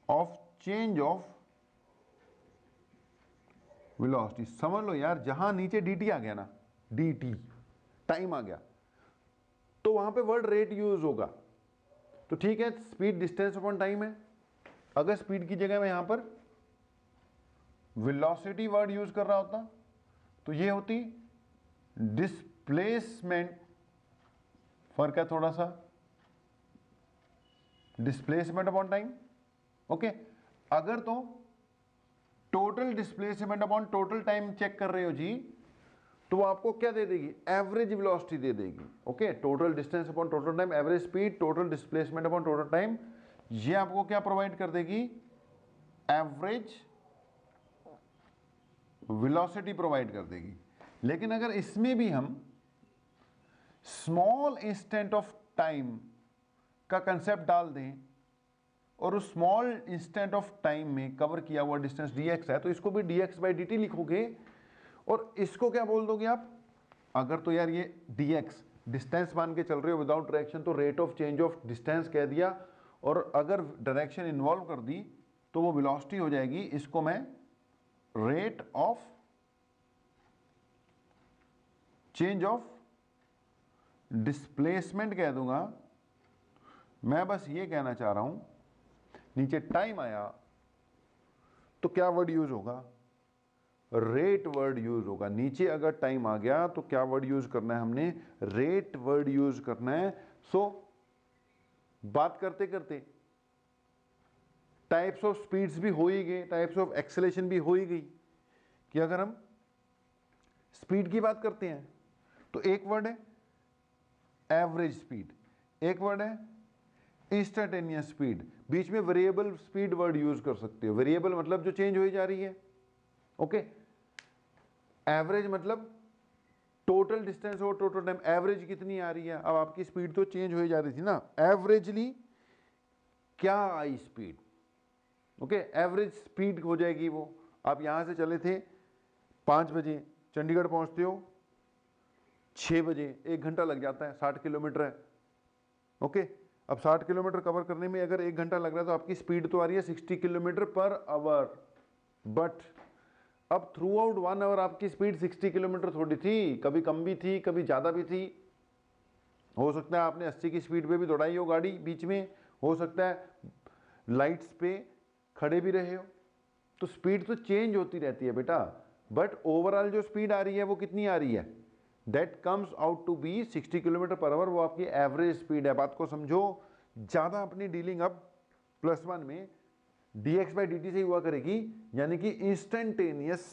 of change of velocity. समझ लो यार, जहां नीचे dt आ गया ना, dt टाइम आ गया, तो वहां पे वर्ड रेट यूज होगा। तो ठीक है, स्पीड डिस्टेंस अपॉन टाइम है। अगर स्पीड की जगह मैं यहां पर वेलोसिटी वर्ड यूज कर रहा होता, तो ये होती डिस्प्लेसमेंट। फर्क है थोड़ा सा, डिस्प्लेसमेंट अपॉन टाइम। ओके, अगर तो total displacement upon total time check कर रहे हो जी, तो वो आपको क्या दे देगी? एवरेज वेलोसिटी दे देगी। Okay, total distance upon total time, average speed, total displacement upon total time, ये आपको क्या प्रोवाइड कर देगी? एवरेज वेलोसिटी प्रोवाइड कर देगी। लेकिन अगर इसमें भी हम स्मॉल इंस्टेंट ऑफ टाइम का कंसेप्ट डाल दें और उस स्मॉल इंस्टेंट ऑफ टाइम में कवर किया हुआ डिस्टेंस dx है, तो इसको भी dx/dt लिखोगे। और इसको क्या बोल दोगे आप? अगर तो यार ये dx डिस्टेंस मान के चल रहे हो विदाउट डायरेक्शन, तो rate of change of distance कह दिया, और अगर डायरेक्शन इन्वॉल्व कर दी तो वो वेलोसिटी हो जाएगी। इसको मैं rate of change of displacement कह दूंगा। मैं बस ये कहना चाह रहा हूं, नीचे टाइम आया तो क्या वर्ड यूज होगा? रेट वर्ड यूज होगा। नीचे अगर टाइम आ गया तो क्या वर्ड यूज करना है हमने? रेट वर्ड यूज करना है। सो बात करते करते टाइप्स ऑफ स्पीड्स भी हो ही गए, टाइप्स ऑफ एक्सेलरेशन भी हो ही गई, कि अगर हम स्पीड की बात करते हैं तो एक वर्ड है एवरेज स्पीड, एक वर्ड है इंस्टेंटेनियस स्पीड, बीच में वेरिएबल स्पीड वर्ड यूज कर सकते हो। वेरिएबल मतलब जो चेंज हो जा रही है। ओके, एवरेज मतलब टोटल डिस्टेंस और टोटल टाइम, एवरेज कितनी आ रही है। अब आपकी स्पीड तो चेंज हो जा रही थी ना, एवरेजली क्या आई स्पीड। ओके, एवरेज स्पीड हो जाएगी वो। आप यहां से चले थे 5 बजे, चंडीगढ़ पहुंचते हो 6 बजे, 1 घंटा लग जाता है, 60 किलोमीटर है। ओके, अब 60 किलोमीटर कवर करने में अगर 1 घंटा लग रहा है, तो आपकी स्पीड तो आ रही है 60 किलोमीटर पर आवर। बट अब थ्रू आउट 1 आवर आपकी स्पीड 60 किलोमीटर थोड़ी थी, कभी कम भी थी, कभी ज़्यादा भी थी। हो सकता है आपने 80 की स्पीड पे भी दौड़ाई हो गाड़ी बीच में, हो सकता है लाइट्स पे खड़े भी रहे हो। तो स्पीड तो चेंज होती रहती है बेटा, बट ओवरऑल जो स्पीड आ रही है वो कितनी आ रही है? That comes out to be 60 kilometre per hour. वो आपकी एवरेज स्पीड है। बात को समझो। ज़्यादा अपनी डीलिंग अब +1 में dx/dt से हुआ करेगी, यानी कि इंस्टेंटेनियस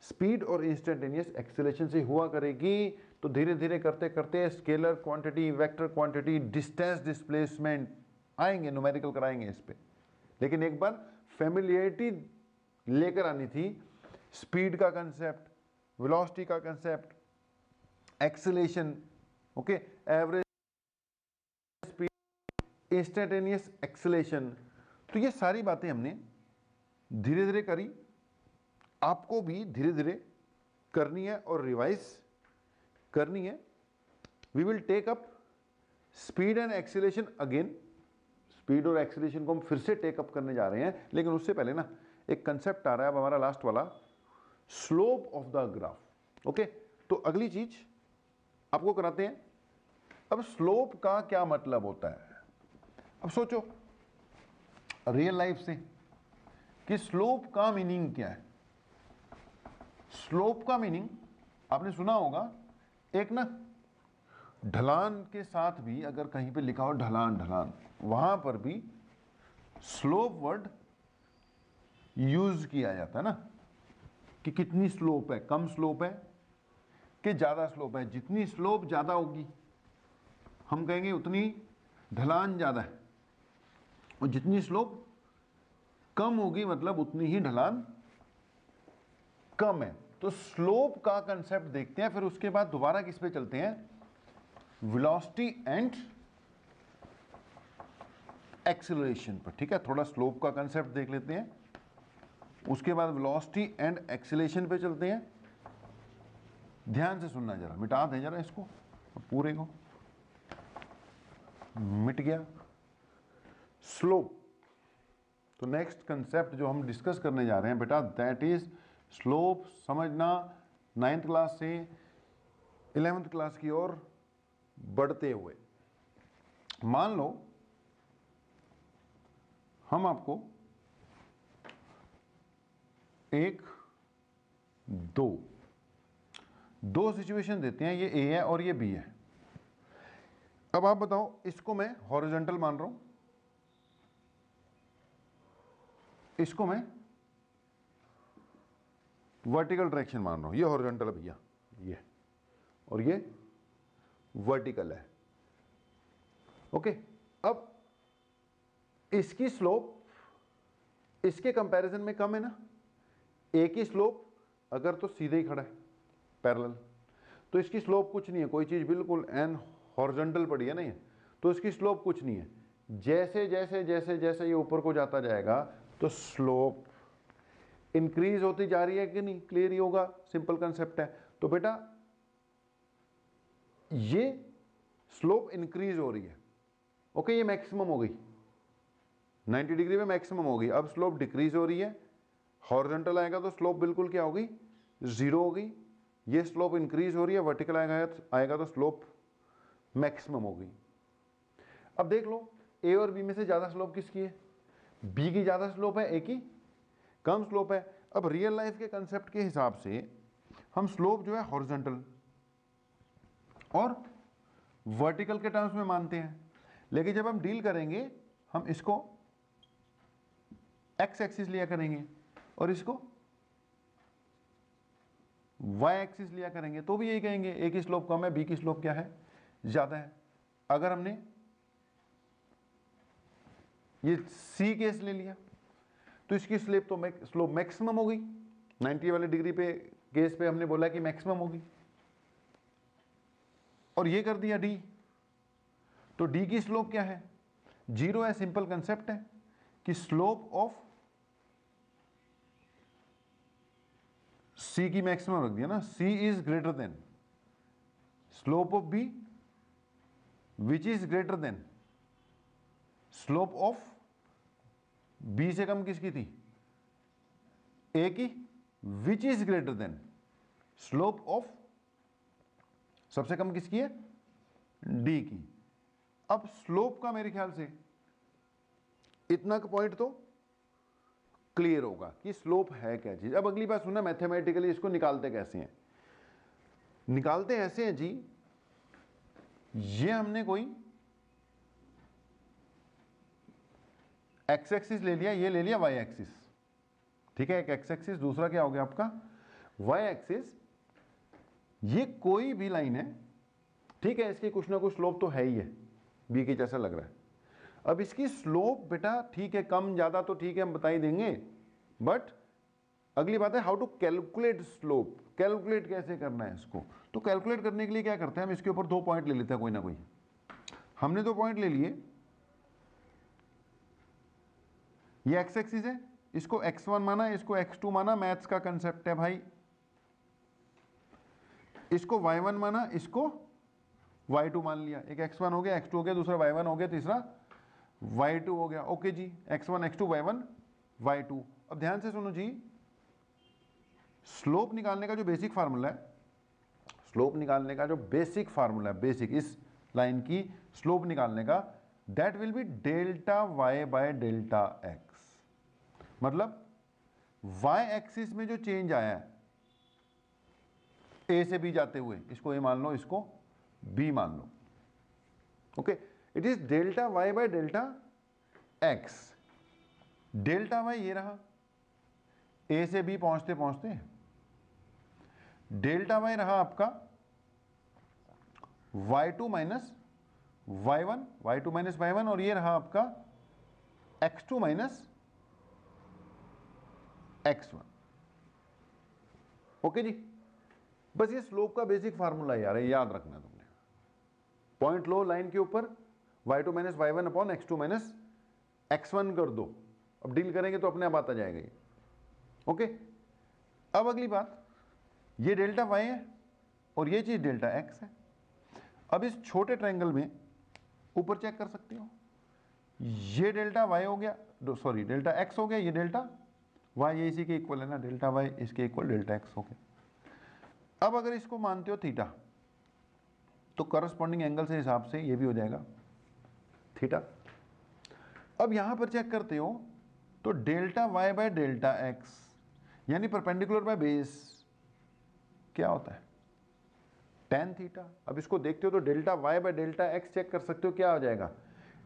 स्पीड और इंस्टेंटेनियस एक्सेलरेशन से हुआ करेगी। तो धीरे धीरे करते करते scalar quantity, vector quantity, distance displacement आएंगे, न्यूमेरिकल कराएंगे इस पे। लेकिन एक बार फेमिलियरिटी लेकर आनी थी, स्पीड का कंसेप्ट, वेलोसिटी का concept, acceleration, okay, average speed, instantaneous acceleration. तो ये सारी बातें हमने धीरे धीरे करी, आपको भी धीरे धीरे करनी है और रिवाइज करनी है। We will take up speed and acceleration again, speed और एक्सेलेरेशन को हम फिर से टेकअप करने जा रहे हैं, लेकिन उससे पहले ना एक कंसेप्ट आ रहा है अब हमारा लास्ट वाला, slope of the graph. Okay, तो अगली चीज आपको कराते हैं। अब स्लोप का क्या मतलब होता है, अब सोचो रियल लाइफ से कि स्लोप का मीनिंग क्या है। स्लोप का मीनिंग आपने सुना होगा, एक ना ढलान के साथ भी अगर कहीं पे लिखा हो ढलान ढलान, वहां पर भी स्लोप वर्ड यूज किया जाता है ना, कि कितनी स्लोप है, कम स्लोप है कि ज़्यादा स्लोप है। जितनी स्लोप ज़्यादा होगी हम कहेंगे उतनी ढलान ज़्यादा है, और जितनी स्लोप कम होगी मतलब उतनी ही ढलान कम है। तो स्लोप का कंसेप्ट देखते हैं, फिर उसके बाद दोबारा किस पे चलते हैं, वेलोसिटी एंड एक्सेलरेशन पर। ठीक है, थोड़ा स्लोप का कंसेप्ट देख लेते हैं, उसके बाद वेलोसिटी एंड एक्सेलरेशन पे चलते हैं। ध्यान से सुनना, जरा मिटा दें जरा इसको पूरे को, मिट गया स्लोप। तो नेक्स्ट कंसेप्ट जो हम डिस्कस करने जा रहे हैं बेटा, दैट इज स्लोप। समझना 9th क्लास से 11th क्लास की ओर बढ़ते हुए, मान लो हम आपको एक दो सिचुएशन देते हैं, ये ए है और ये बी है। अब आप बताओ, इसको मैं हॉरिजॉन्टल मान रहा हूं, इसको मैं वर्टिकल डायरेक्शन मान रहा हूं। ये हॉरिजॉन्टल है भैया, ये, और ये वर्टिकल है। ओके, अब इसकी स्लोप इसके कंपैरिजन में कम है ना, एक ही स्लोप अगर तो सीधे ही खड़ा है पैरेलल, तो इसकी स्लोप कुछ नहीं है, कोई चीज बिल्कुल एन हॉरिजॉन्टल पड़ी है ना ये, तो इसकी स्लोप कुछ नहीं है। जैसे जैसे जैसे जैसे ये ऊपर को जाता जाएगा तो स्लोप इंक्रीज होती जा रही है कि नहीं, क्लियर ही होगा, सिंपल कंसेप्ट है। तो बेटा ये स्लोप इंक्रीज हो रही है, ओके, ये मैक्सिमम हो गई, 90 डिग्री में मैक्सिमम हो गई। अब स्लोप डिक्रीज हो रही है, हॉरिजॉन्टल आएगा तो स्लोप बिल्कुल क्या होगी, जीरो होगी। ये स्लोप इंक्रीज हो रही है, वर्टिकल आएगा तो स्लोप मैक्सिमम होगी। अब देख लो, ए और बी में से ज्यादा स्लोप किसकी है, बी की ज्यादा स्लोप है, ए की कम स्लोप है। अब रियल लाइफ के कंसेप्ट के हिसाब से हम स्लोप जो है हॉरिजॉन्टल और वर्टिकल के टर्म्स में मानते हैं, लेकिन जब हम डील करेंगे हम इसको एक्स एक्सिस लिया करेंगे और इसको वाई एक्सिस लिया करेंगे, तो भी यही कहेंगे ए की स्लोप कम है, बी की स्लोप क्या है, ज्यादा है। अगर हमने ये सी केस ले लिया तो इसकी स्लोप मैक्सिमम हो गई, 90 वाले डिग्री पे केस पे हमने बोला कि मैक्सिमम होगी। और ये कर दिया डी, तो डी की स्लोप क्या है, जीरो है। सिंपल कंसेप्ट है कि स्लोप ऑफ सी की मैक्सिमम रख दिया ना, C is greater than slope of B which is greater than slope of B से कम किसकी थी, ए की, which is greater than slope of सबसे कम किसकी है, डी की। अब स्लोप का मेरे ख्याल से इतना का पॉइंट तो क्लियर होगा कि स्लोप है क्या चीज। अब अगली बात सुनना, मैथमेटिकली इसको निकालते कैसे हैं। निकालते ऐसे हैं जी, ये हमने कोई एक्स एक्सिस ले लिया, ये ले लिया वाई एक्सिस, ठीक है, एक एक्स एक्सिस, दूसरा क्या हो गया आपका वाई एक्सिस। ये कोई भी लाइन है, ठीक है, इसकी कुछ ना कुछ स्लोप तो है ही है, बी के जैसा लग रहा है। अब इसकी स्लोप बेटा ठीक है, कम ज्यादा तो ठीक है, हम बता ही देंगे, बट अगली बात है how to calculate slope. Calculate कैसे करना है इसको, तो कैलकुलेट करने के लिए क्या करते हैं, हम इसके ऊपर 2 पॉइंट ले लेते हैं कोई ना कोई। हमने 2 पॉइंट ले लिए, ये एक्स एक्सिस है, इसको x1 माना, इसको x2 माना, मैथ्स का कंसेप्ट है भाई। इसको y1 माना, इसको y2 मान लिया। एक x1 हो गया, x2 हो गया, दूसरा y1 हो गया, तीसरा y2 हो गया। ओके जी, x1 x2 y1 y2। अब ध्यान से सुनो जी, स्लोप निकालने का जो बेसिक फार्मूला है, स्लोप निकालने का जो बेसिक फार्मूला है, बेसिक इस लाइन की स्लोप निकालने का, that will B delta y by delta x। मतलब y एक्सिस में जो चेंज आया है a से b जाते हुए, इसको a मान लो, इसको b मान लो। Okay, it is delta y by delta x। Delta y ये रहा, a से b पहुंचते पहुंचते डेल्टा y रहा आपका y2 minus y1, y2 minus y1, और ये रहा आपका x2 माइनस x1। ओके जी, बस ये स्लोप का बेसिक फार्मूला यार है, याद रखना तुमने। पॉइंट लो लाइन के ऊपर, y2 minus y1 upon x2 minus x1 कर दो। अब डील करेंगे तो अपने आप आता जाएगा ये। ओके, अब अगली बात, ये डेल्टा y है और ये चीज डेल्टा x है। अब इस छोटे ट्रायंगल में ऊपर चेक कर सकते हो, ये डेल्टा y हो गया, सॉरी डेल्टा x हो गया, ये डेल्टा y, ये इसी के इक्वल है ना, डेल्टा y इसके इक्वल डेल्टा x हो गया। अब अगर इसको मानते हो थीटा, तो करस्पॉन्डिंग एंगल से हिसाब से ये भी हो जाएगा थीटा। अब यहां पर चेक करते हो तो delta y by delta x यानी परपेंडिकुलर बाय बेस क्या होता है, tan थीटा। अब इसको देखते हो तो delta y by delta x check कर सकते हो, क्या हो जाएगा,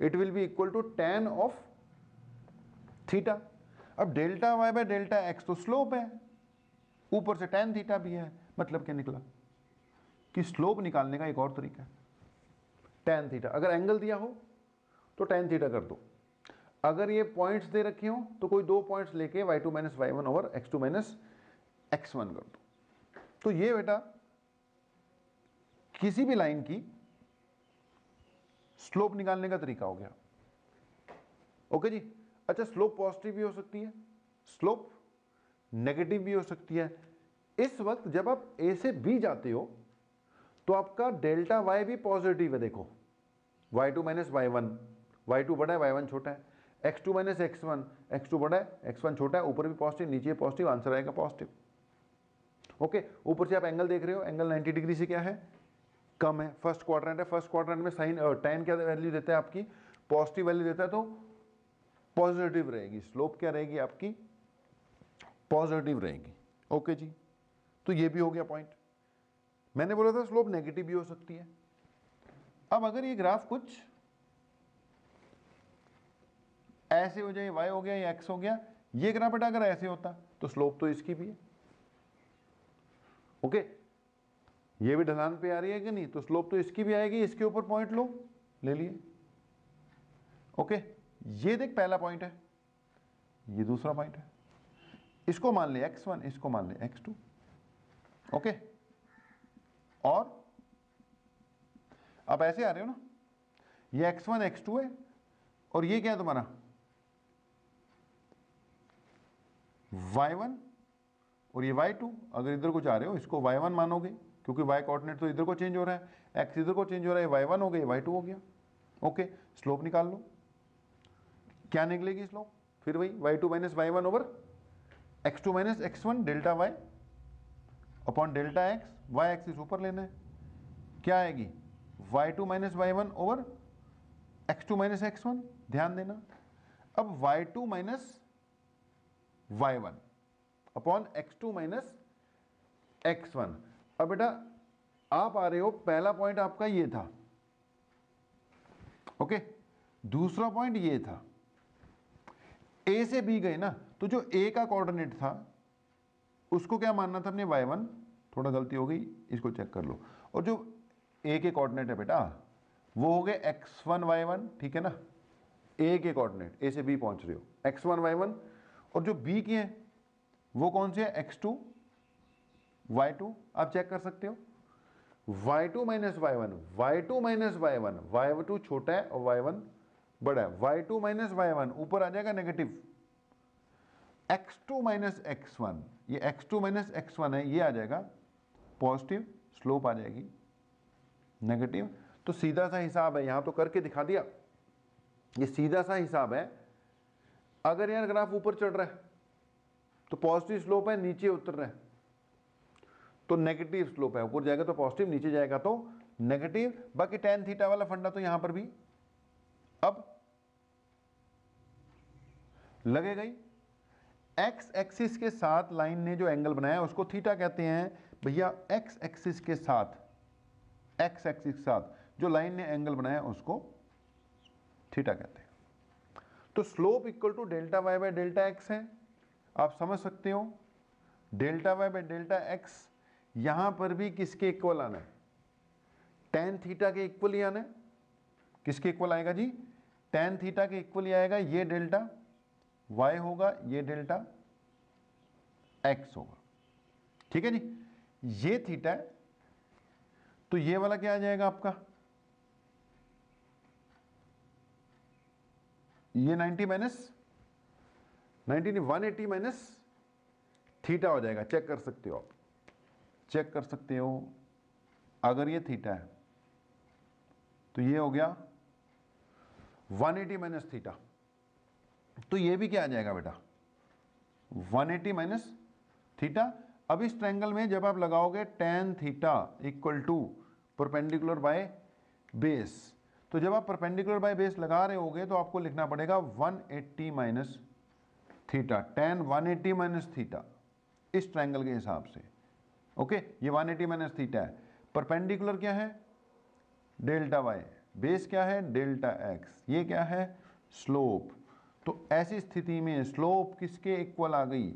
it will be equal to tan of theta. अब delta y by delta x तो स्लोप है, ऊपर से tan थीटा भी है, मतलब क्या निकला कि स्लोप निकालने का एक और तरीका है tan थीटा। अगर एंगल दिया हो तो tan थीटा कर दो, अगर ये पॉइंट्स दे रखे हो तो कोई 2 पॉइंट्स लेके y2 minus y1 over x2 minus x1 कर दो। तो ये बेटा किसी भी लाइन की स्लोप निकालने का तरीका हो गया। ओके जी, अच्छा स्लोप पॉजिटिव भी हो सकती है, स्लोप नेगेटिव भी हो सकती है। इस वक्त जब आप ए से बी जाते हो तो आपका डेल्टा y भी पॉजिटिव है। देखो y2 माइनस y1, y2 बड़ा है y1 छोटा है, x2 माइनस x1, x2 बड़ा है x1 छोटा है, ऊपर भी पॉजिटिव नीचे पॉजिटिव, आंसर आएगा पॉजिटिव। ओके, ऊपर से आप एंगल देख रहे हो, एंगल 90 डिग्री से क्या है, कम है, फर्स्ट क्वाड्रेंट है, फर्स्ट क्वाड्रेंट में साइन tan क्या वैल्यू देता है आपकी, पॉजिटिव वैल्यू देता है, तो पॉजिटिव रहेगी, स्लोप क्या रहेगी आपकी, पॉजिटिव रहेगी। ओके जी, तो ये भी हो गया पॉइंट। मैंने बोला था स्लोप नेगेटिव भी हो सकती है। अब अगर ये ग्राफ कुछ ऐसे हो जाए, y हो गया या x हो गया, ये ग्राफ बेटा अगर ऐसे होता तो स्लोप तो इसकी भी है। ओके, ये भी ढलान पे आ रही है कि नहीं, तो स्लोप तो इसकी भी आएगी, इसके ऊपर पॉइंट लो, ले लिए। ओके, ये देख पहला पॉइंट है, ये दूसरा पॉइंट है, इसको मान ले x1, इसको मान ले x2। ओके, और आप ऐसे आ रहे हो ना, ये x1 x2 है और ये क्या है तुम्हारा y1 और ये y2। अगर इधर को जा रहे हो इसको y1 मानोगे क्योंकि y कोऑर्डिनेट तो इधर को चेंज हो रहा है, x इधर को चेंज हो रहा है, y1 हो गया, y2 हो गया। ओके, स्लोप निकाल लो, क्या निकलेगी स्लोप, फिर वही y2 minus y1 over x2 minus x1 delta y upon delta x, y axis ऊपर लेना है, क्या आएगी y2 minus y1 over x2 minus x1। ध्यान देना, अब y2 minus y1 upon x2 minus x1। अब बेटा आप आ रहे हो, पहला पॉइंट आपका ये था, ओके, दूसरा पॉइंट ये था, ए से बी गए ना, तो जो ए का कोऑर्डिनेट था उसको क्या मानना था अपने y1, थोड़ा गलती हो गई, इसको चेक कर लो, और जो ए के कोऑर्डिनेट है बेटा वो हो गए x1 y1, ठीक है ना, ए के कोऑर्डिनेट, ए से बी पहुंच रहे हो, x1 y1, और जो बी के हैं वो कौन से है, x2 y2। आप चेक कर सकते हो, y2 minus y1, y2 minus y1, y2 छोटा है और y1 बड़ा है, y2 माइनस y1 ऊपर आ जाएगा नेगेटिव, x2 माइनस x1, ये x2 माइनस x1 है, ये आ जाएगा पॉजिटिव, स्लोप आ जाएगी नेगेटिव। तो सीधा सा हिसाब है, यहां तो करके दिखा दिया, ये सीधा सा हिसाब है। अगर यार ग्राफ ऊपर चढ़ रहा है तो पॉजिटिव स्लोप है, नीचे उतर रहा है तो नेगेटिव स्लोप है, ऊपर जाएगा तो पॉजिटिव, नीचे जाएगा तो नेगेटिव। बाकी tan थीटा वाला फंडा तो यहां पर भी अब लगेगा ही। एक्स एक्सिस के साथ लाइन ने जो एंगल बनाया उसको थीटा कहते हैं भैया। एक्स एक्सिस के साथ, एक्स एक्सिस के साथ जो लाइन ने एंगल बनाया उसको थीटा कहते हैं। तो slope equal to delta Y by delta X है, आप समझ सकते हो। Delta Y by delta X यहां पर भी किसके इक्वल आना है? tan थीटा के इक्वल ही आना है। किसके इक्वल आएगा जी? tan थीटा के इक्वल ही आएगा। ये डेल्टा y होगा, ये डेल्टा x होगा, ठीक है जी। ये थीटा है तो ये वाला क्या आ जाएगा आपका? ये 90 माइनस 90 नहीं 180 माइनस थीटा हो जाएगा। चेक कर सकते हो आप, चेक कर सकते हो। अगर ये थीटा है तो ये हो गया 180 माइनस थीटा, तो ये भी क्या आ जाएगा बेटा? 180 माइनस थीटा। अब इस ट्रायंगल में जब आप लगाओगे tan theta equal to perpendicular by base, तो जब आप परपेंडिकुलर बाय बेस लगा रहे होगे तो आपको लिखना पड़ेगा 180 minus theta, tan 180 minus theta इस ट्रायंगल के हिसाब से। ओके, ये 180 माइनस थीटा है। परपेंडिकुलर क्या है? डेल्टा वाई, बेस क्या है? डेल्टा एक्स, ये क्या है? स्लोप। तो ऐसी स्थिति में स्लोप किसके इक्वल आ गई?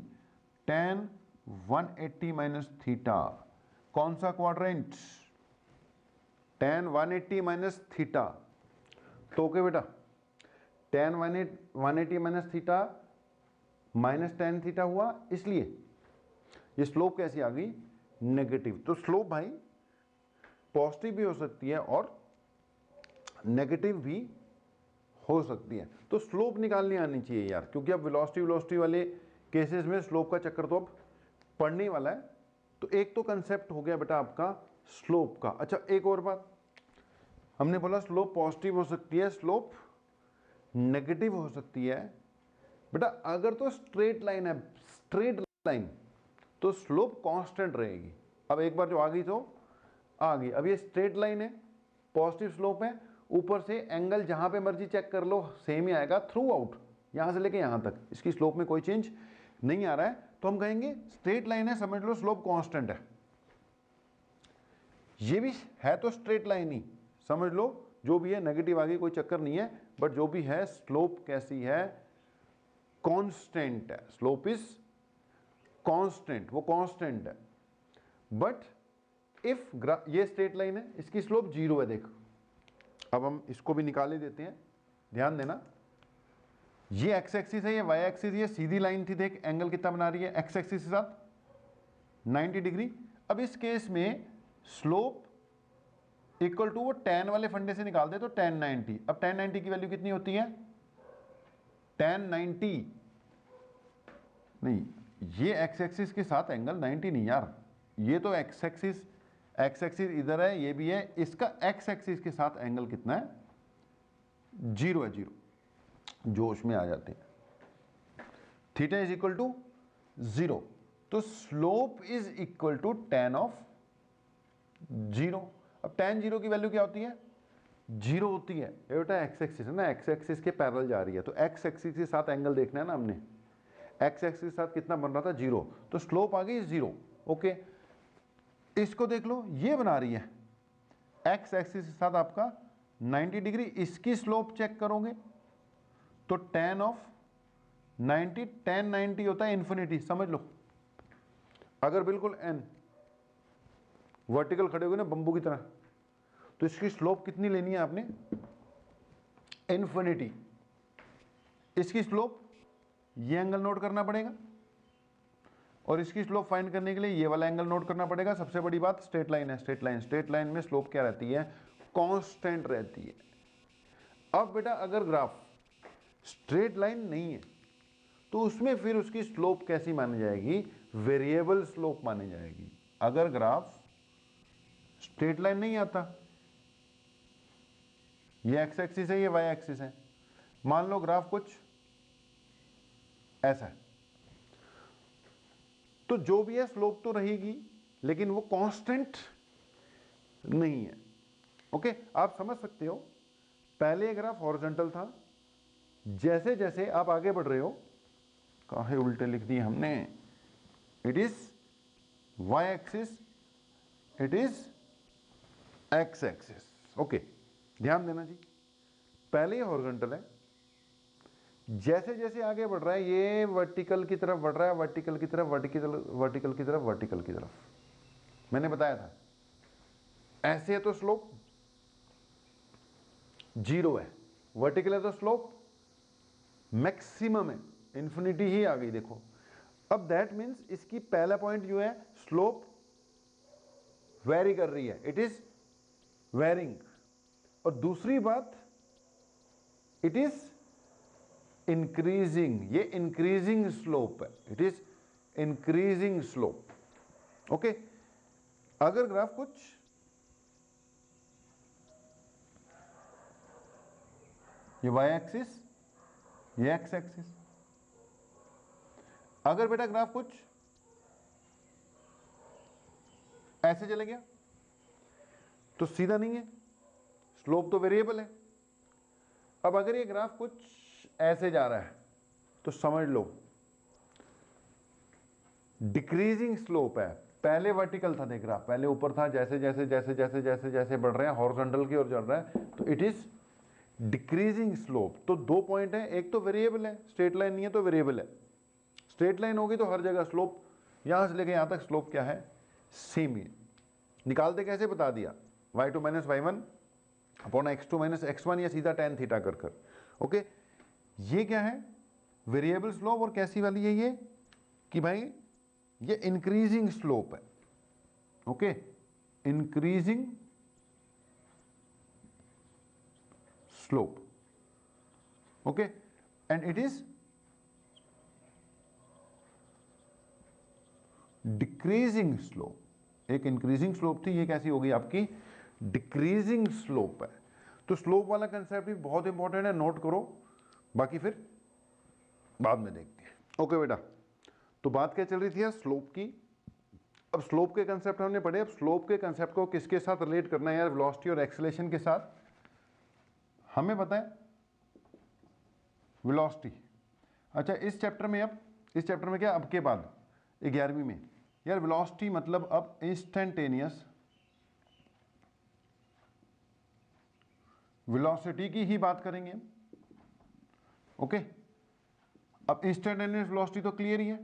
tan 180 minus theta. कौन सा क्वाड्रेंट? tan 180 minus theta. तो ओके बेटा, tan 180 minus theta minus tan theta हुआ, इसलिए ये स्लोप कैसी आ गई? नेगेटिव। तो स्लोप भाई पॉजिटिव भी हो सकती है और नेगेटिव भी हो सकती है। तो स्लोप निकालनी आनी चाहिए यार, क्योंकि अब वेलोसिटी वाले केसेस में स्लोप का चक्कर तो अब पड़ने वाला है। तो एक तो कंसेप्ट हो गया बेटा आपका स्लोप का। अच्छा, एक और बात, हमने बोला स्लोप पॉजिटिव हो सकती है, स्लोप नेगेटिव हो सकती है। बेटा अगर तो स्ट्रेट लाइन है, स्ट्रेट लाइन, तो स्लोप कांस्टेंट रहेगी। अब एक बार जो आ गई तो आ गई। अब ये स्ट्रेट लाइन है, पॉजिटिव स्लोप है, ऊपर से एंगल जहां पे मर्जी चेक कर लो सेम ही आएगा थ्रू आउट, यहां से लेके यहां तक इसकी स्लोप में कोई चेंज नहीं आ रहा है। तो हम कहेंगे स्ट्रेट लाइन है, समझ लो स्लोप कांस्टेंट है। ये भी है तो स्ट्रेट लाइन ही समझ लो, जो भी है नेगेटिव आगे कोई चक्कर नहीं है, बट जो भी है स्लोप कैसी है? कांस्टेंट है। स्लोप इज कांस्टेंट, वो कांस्टेंट है। बट इफ ये स्ट्रेट लाइन है, इसकी स्लोप 0 है। देखो अब हम इसको भी निकाल ही देते हैं, ध्यान देना। ये एक्स एक्सिस है, ये वाई एक्सिस, ये सीधी लाइन थी। देख एंगल कितना बना रही है एक्स एक्सिस के साथ? 90 डिग्री। अब इस केस में स्लोप इक्वल टू वो tan वाले फंडे से निकाल दे तो tan 90। अब tan 90 की वैल्यू कितनी होती है? tan 90 नहीं, ये एक्स एक्सिस के साथ एंगल 90 नहीं यार, ये तो एक्स एक्सिस इधर है, ये भी है। इसका एक्स एक्सिस के साथ एंगल कितना है? 0 है, 0। जोश में आ जाते हैं। थीटा इज इक्वल टू 0, तो slope is equal to tan of 0। अब tan 0 की वैल्यू क्या होती है? 0 होती है। ये बेटा एक्स एक्सिस है ना, एक्स एक्सिस के पैरेलल जा रही है, तो एक्स एक्सिस के साथ एंगल देखना है ना हमने। एक्स एक्सिस के साथ कितना बन रहा था? 0, तो स्लोप आ गई 0। ओके, इसको देख लो, ये बना रही है एक्स एक्सिस के साथ आपका 90 डिग्री। इसकी स्लोप चेक करोगे तो tan ऑफ 90, tan 90 होता है इन्फिनिटी, समझ लो। अगर बिल्कुल n वर्टिकल खड़े हुए ना बंबू की तरह, तो इसकी स्लोप कितनी लेनी है आपने? इन्फिनिटी। इसकी स्लोप, ये एंगल नोट करना पड़ेगा। और इसकी स्लोप फाइंड करने के लिए ये वाला एंगल नोट करना पड़ेगा। सबसे बड़ी बात स्ट्रेट लाइन है, स्ट्रेट लाइन में स्लोप क्या रहती है, कांस्टेंट रहती है। अब बेटा अगर ग्राफ स्ट्रेट लाइन नहीं है तो उसमें फिर उसकी स्लोप कैसी मानी जाएगी, वेरिएबल स्लोप मानी जाएगी। अगर ग्राफ स्ट्रेट लाइन नहीं आता, ये एक्स एक्सिस है, ये वाई एक्सिस है, मान लो ग्राफ कुछ ऐसा है, तो जो भी है स्लोप तो रहेगी लेकिन वो कांस्टेंट नहीं है। ओके, आप समझ सकते हो, पहले ये ग्राफ हॉरिजॉन्टल था, जैसे जैसे आप आगे बढ़ रहे हो, काहे उल्टे लिख दिए हमने, it is Y axis, it is X axis. Okay, ध्यान देना जी, पहले ये हॉरिजॉन्टल है, जैसे जैसे आगे बढ़ रहा है ये वर्टिकल की तरफ बढ़ रहा है, वर्टिकल की तरफ, वर्टिकल की तरफ, वर्टिकल की तरफ। मैंने बताया था ऐसे है तो स्लोप जीरो है, वर्टिकल है तो स्लोप मैक्सिमम है, इंफिनिटी ही आ गई। देखो अब दैट मीन्स इसकी पहला पॉइंट जो है स्लोप वेरी कर रही है, इट इज वेरिंग। और दूसरी बात इट इज इंक्रीजिंग, ये इंक्रीजिंग स्लोप है, it is increasing slope. Okay, अगर ग्राफ कुछ ये वाई एक्सिस, ये एक्स एक्सिस, अगर बेटा ग्राफ कुछ ऐसे चले गया तो सीधा नहीं है, स्लोप तो वेरिएबल है। अब अगर ये ग्राफ कुछ ऐसे जा रहा है तो समझ लो डिक्रीजिंग स्लोप है। पहले वर्टिकल था, देख रहा, पहले ऊपर था, जैसे जैसे जैसे जैसे जैसे जैसे बढ़ रहे हैं हॉरिजॉन्टल की ओर चल रहा है तो इट इज डिक्रीजिंग स्लोप। तो दो पॉइंट है, एक तो वेरिएबल है, स्ट्रेट लाइन नहीं है तो वेरिएबल है। स्ट्रेट लाइन होगी तो हर जगह स्लोप, यहां से लेके यहां तक स्लोप क्या है, सेम ही। निकालते कैसे, बता दिया, y2 minus y1 upon x2 minus x1 या सीधा tan थीटा कर कर। ओके, ये क्या है, वेरिएबल स्लोप। और कैसी वाली है ये, कि भाई ये इंक्रीजिंग स्लोप है। Okay, increasing slope. Okay, and it is decreasing slope. एक इंक्रीजिंग स्लोप थी, ये कैसी होगी आपकी, डिक्रीजिंग स्लोप है। तो स्लोप वाला कंसेप्ट भी बहुत इंपॉर्टेंट है, नोट करो, बाकी फिर बाद में देखते हैं। ओके बेटा, तो बात क्या चल रही थी स्लोप की। अब स्लोप के कंसेप्ट हमने पढ़े, अब स्लोप के कंसेप्ट को किसके साथ रिलेट करना है यार, वेलोसिटी और एक्सेलरेशन के साथ। हमें पता है वेलोसिटी, अच्छा इस चैप्टर में, अब इस चैप्टर में क्या, अब के बाद 11वीं में यार वेलोसिटी मतलब अब इंस्टेंटेनियस वेलोसिटी की ही बात करेंगे। ओके, अब इंस्टेंटेनियस वेलोसिटी तो क्लियर ही है,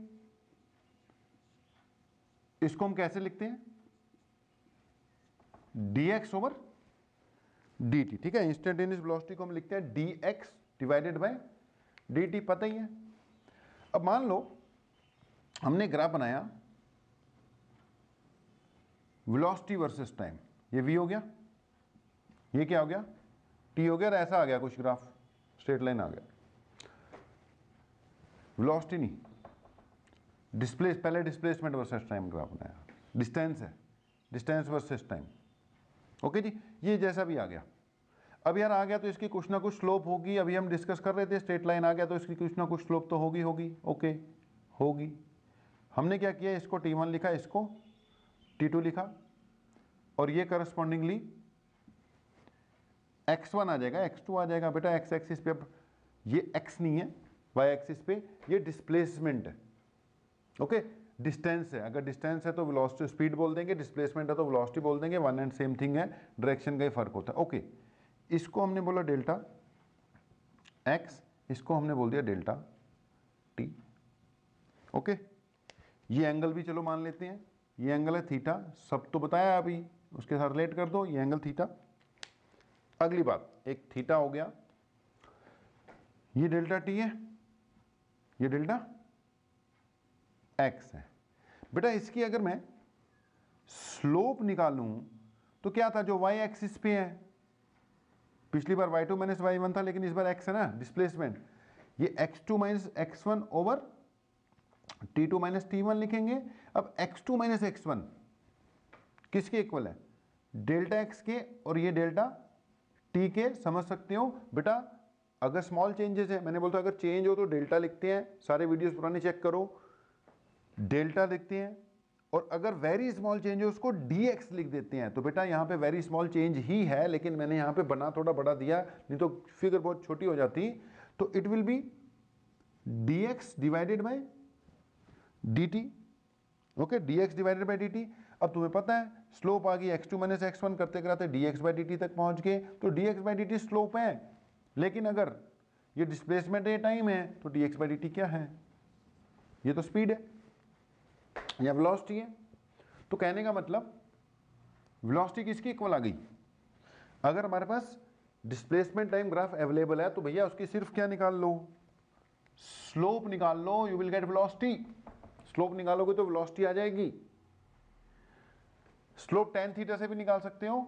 इसको हम कैसे लिखते हैं, dx ओवर dt। ठीक है, इंस्टेंटेनियस वेलोसिटी को हम लिखते हैं dx डिवाइडेड बाय dt, पता ही है। अब मान लो हमने ग्राफ बनाया वेलोसिटी वर्सेस टाइम, ये v हो गया, ये क्या हो गया, t हो गया, और ऐसा आ गया कुछ ग्राफ, स्ट्रेट लाइन आ गया। वेलोसिटी नहीं, पहले डिस्प्लेसमेंट वर्सेस टाइम ग्राफ बनाया, डिस्टेंस है, डिस्टेंस वर्सेस टाइम। ओके जी, ये जैसा भी आ गया। अब यार आ गया तो इसकी कुछ ना कुछ स्लोप होगी, अभी हम डिस्कस कर रहे थे, स्ट्रेट लाइन आ गया तो इसकी कुछ ना कुछ स्लोप तो होगी होगी। ओके, होगी। हमने क्या किया, इसको t1 लिखा, इसको t2 लिखा, और ये करस्पॉन्डिंगली x1 आ जाएगा, x2 आ जाएगा। बेटा x एक्सिस पे अब ये x नहीं है, y एक्सिस पे ये डिस्प्लेसमेंट है। ओके, डिस्टेंस है, अगर डिस्टेंस है तो वेलोसिटी स्पीड बोल देंगे, डिस्प्लेसमेंट है तो वेलोसिटी बोल देंगे, वन एंड सेम थिंग है, डायरेक्शन का ही फर्क होता है। ओके, इसको हमने बोला डेल्टा x, इसको हमने बोल दिया डेल्टा t। ओके, ये एंगल भी चलो मान लेते हैं, ये एंगल है थीटा, सब तो बताया अभी, उसके साथ रिलेट कर दो, ये एंगल थीटा। अगली बात, एक थीटा हो गया, ये डेल्टा t है, ये डेल्टा x है, बेटा इसकी अगर मैं स्लोप निकालूं तो क्या था, जो y एक्सिस पे है, पिछली बार y2 माइनस y1 था, लेकिन इस बार x है ना, डिस्प्लेसमेंट, ये x2 minus x1 over t2 minus t1 लिखेंगे। अब x2 माइनस x1 किसके इक्वल है, डेल्टा x के, और ये डेल्टा t के। समझ सकते हो बेटा, अगर स्मॉल चेंजेस है, मैंने बोलता अगर चेंज हो तो डेल्टा लिखते हैं, सारे वीडियोस पुराने चेक करो, डेल्टा लिखते हैं, और अगर वेरी स्मॉल चेंज हो उसको dx लिख देते हैं। तो बेटा यहाँ पे वेरी स्मॉल चेंज ही है, लेकिन मैंने यहाँ पे बना थोड़ा बड़ा दिया, नहीं तो फिगर बहुत छोटी हो जाती। तो it will B dx divided by dt। Okay, dx divided by dt। अब तुम्हें पता है स्लोप आ गई x2 माइनस x1, करते कराते dx बाय dt तक पहुंच गए। तो dx बाय dt स्लोप है, लेकिन अगर ये डिस्प्लेसमेंट है, टाइम है, तो dx बाय dt क्या है, ये तो स्पीड है या वेलोसिटी है। तो कहने का मतलब वेलोसिटी किसकी इक्वल आ गई, अगर हमारे पास डिस्प्लेसमेंट टाइम ग्राफ अवेलेबल है तो भैया उसकी सिर्फ क्या निकाल लो, स्लोप निकाल लो, you will get velocity. Slope निकालोगे तो वेलोसिटी आ जाएगी। स्लोप tan थीटा से भी निकाल सकते हो,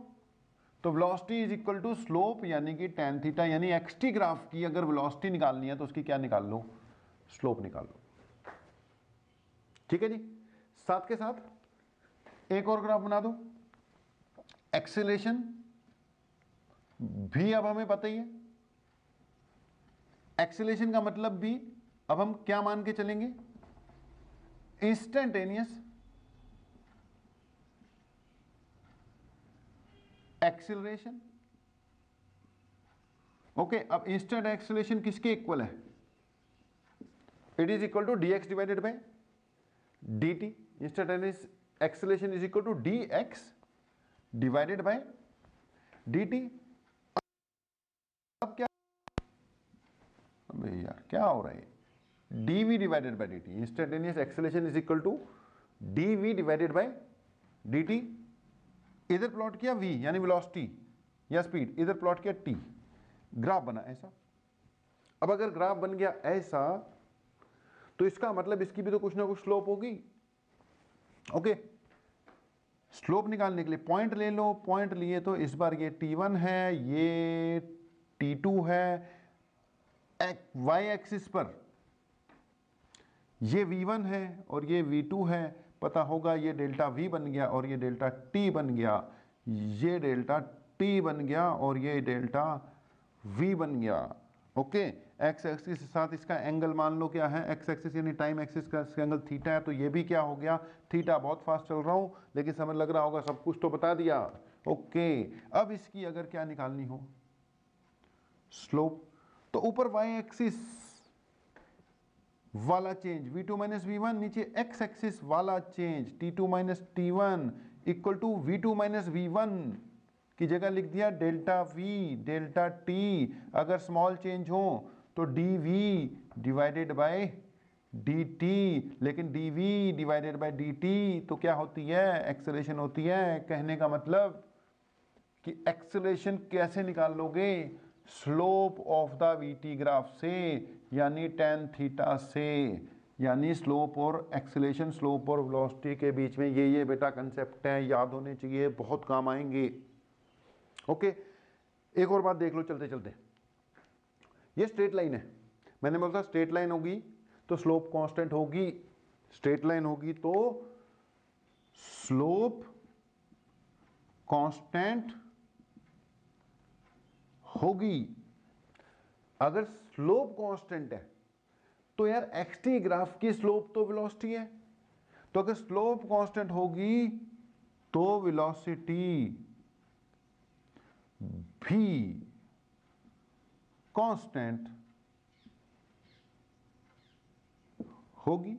तो velocity is equal to slope यानी कि tan थीटा, यानी एक्सटी ग्राफ की अगर वेलोसिटी निकालनी है तो उसकी क्या निकाल लो, स्लोप निकाल लो। ठीक है जी। साथ के साथ एक और ग्राफ बना दो, एक्सेलेरेशन भी अब हमें पता ही है। एक्सेलेरेशन का मतलब भी अब हम क्या मान के चलेंगे, इंस्टेंटेनियस एक्सेलरेशन। ओके, अब इंस्टेंट एक्सेलरेशन किसके इक्वल है, it is equal to dx divided by dt। Instantaneous acceleration is equal to dx divided by dt। अब क्या, अबे यार क्या हो रहा है, dv divided by dt। Instantaneous acceleration is equal to dv divided by dt। इधर प्लॉट किया v यानी वेलोसिटी या स्पीड, इधर प्लॉट किया t, ग्राफ बना ऐसा। अब अगर ग्राफ बन गया ऐसा तो इसका मतलब इसकी भी तो कुछ ना कुछ स्लोप होगी। ओके, स्लोप निकालने के लिए पॉइंट ले लो, पॉइंट लिए तो इस बार ये t1 है, ये t2 है, y एक्सिस पर ये v1 है और ये v2 है। पता होगा ये डेल्टा v बन गया और ये डेल्टा t बन गया, ये डेल्टा t बन गया और ये डेल्टा v बन गया। ओके, x एक्सिस के साथ इसका एंगल मान लो क्या है, x एक्सिस यानी टाइम एक्सिस का एंगल थीटा है, तो ये भी क्या हो गया थीटा। बहुत फास्ट चल रहा हूं लेकिन समझ लग रहा होगा, सब कुछ तो बता दिया। ओके, अब इसकी अगर क्या निकालनी हो स्लोप, तो ऊपर y एक्सिस वाला चेंज v2 माइनस v1, नीचे x एक्सिस वाला change t2 minus t1 equal to v2 minus v1 की जगह लिख दिया डेल्टा v डेल्टा t। अगर स्मॉल चेंज हो तो dv डिवाइडेड बाय dt, लेकिन dv डिवाइडेड बाय dt तो क्या होती है, एक्सेलरेशन होती है। कहने का मतलब कि एक्सेलरेशन कैसे निकाल लोगे, slope of the VT graph से, यानी tan थीटा से। यानी स्लोप और एक्सेलरेशन, स्लोप और वेलोसिटी के बीच में ये बेटा कंसेप्ट है, याद होने चाहिए, बहुत काम आएंगे। ओके, एक और बात देख लो चलते चलते, ये स्ट्रेट लाइन है, मैंने बोला स्ट्रेट लाइन होगी तो स्लोप कांस्टेंट होगी, स्ट्रेट लाइन होगी तो स्लोप कांस्टेंट होगी। अगर स्लोप कांस्टेंट है तो यार एक्सटी ग्राफ की स्लोप तो वेलोसिटी है, तो अगर स्लोप कांस्टेंट होगी तो वेलोसिटी भी कांस्टेंट होगी।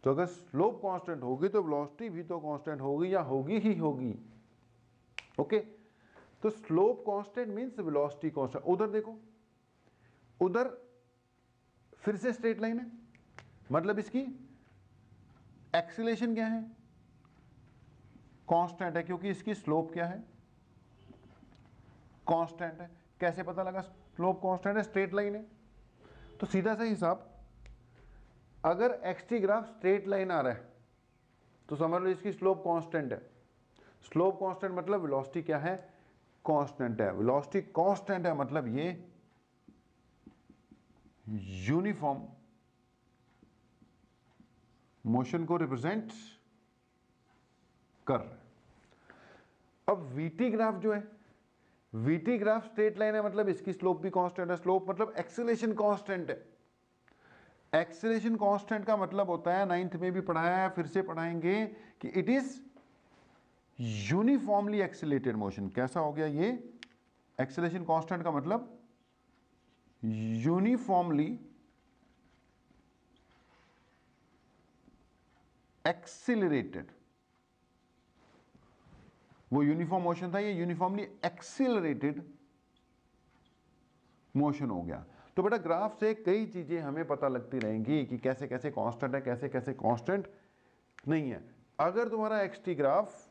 तो अगर स्लोप कांस्टेंट होगी तो वेलोसिटी भी तो कांस्टेंट होगी या होगी ही होगी। ओके, तो slope constant means velocity constant. उधर देखो, उधर फिर से स्ट्रेट लाइन है, मतलब इसकी एक्सीलरेशन क्या है, कांस्टेंट है, क्योंकि इसकी स्लोप क्या है, कांस्टेंट है। कैसे पता लगा स्लोप कांस्टेंट है, स्ट्रेट लाइन है। तो सीधा सा हिसाब, अगर एक्सटी ग्राफ स्ट्रेट लाइन आ रहा है तो समझ लो इसकी स्लोप कांस्टेंट है। स्लोप कांस्टेंट मतलब वेलोसिटी क्या है, कांस्टेंट है। वेलोसिटी कांस्टेंट है मतलब ये यूनिफॉर्म मोशन को रिप्रेजेंट कर रहा है। अब वीटी ग्राफ जो है, वीटी ग्राफ स्ट्रेट लाइन है मतलब इसकी स्लोप भी कांस्टेंट है। स्लोप मतलब एक्सेलरेशन कांस्टेंट है। एक्सेलरेशन कांस्टेंट का मतलब होता है, नाइन्थ में भी पढ़ाया है, फिर से पढ़ाएंगे, कि it is uniformly accelerated motion. कैसा हो गया ये? एक्सेलरेशन कांस्टेंट का मतलब यूनिफॉर्मली एक्सिलरेटेड। वो यूनिफॉर्म मोशन था, ये यूनिफॉर्मली एक्सिलरेटेड मोशन हो गया। तो बेटा ग्राफ से कई चीजें हमें पता लगती रहेंगी कि कैसे कैसे कांस्टेंट है, कैसे कैसे कांस्टेंट नहीं है। अगर तुम्हारा एक्सटी ग्राफ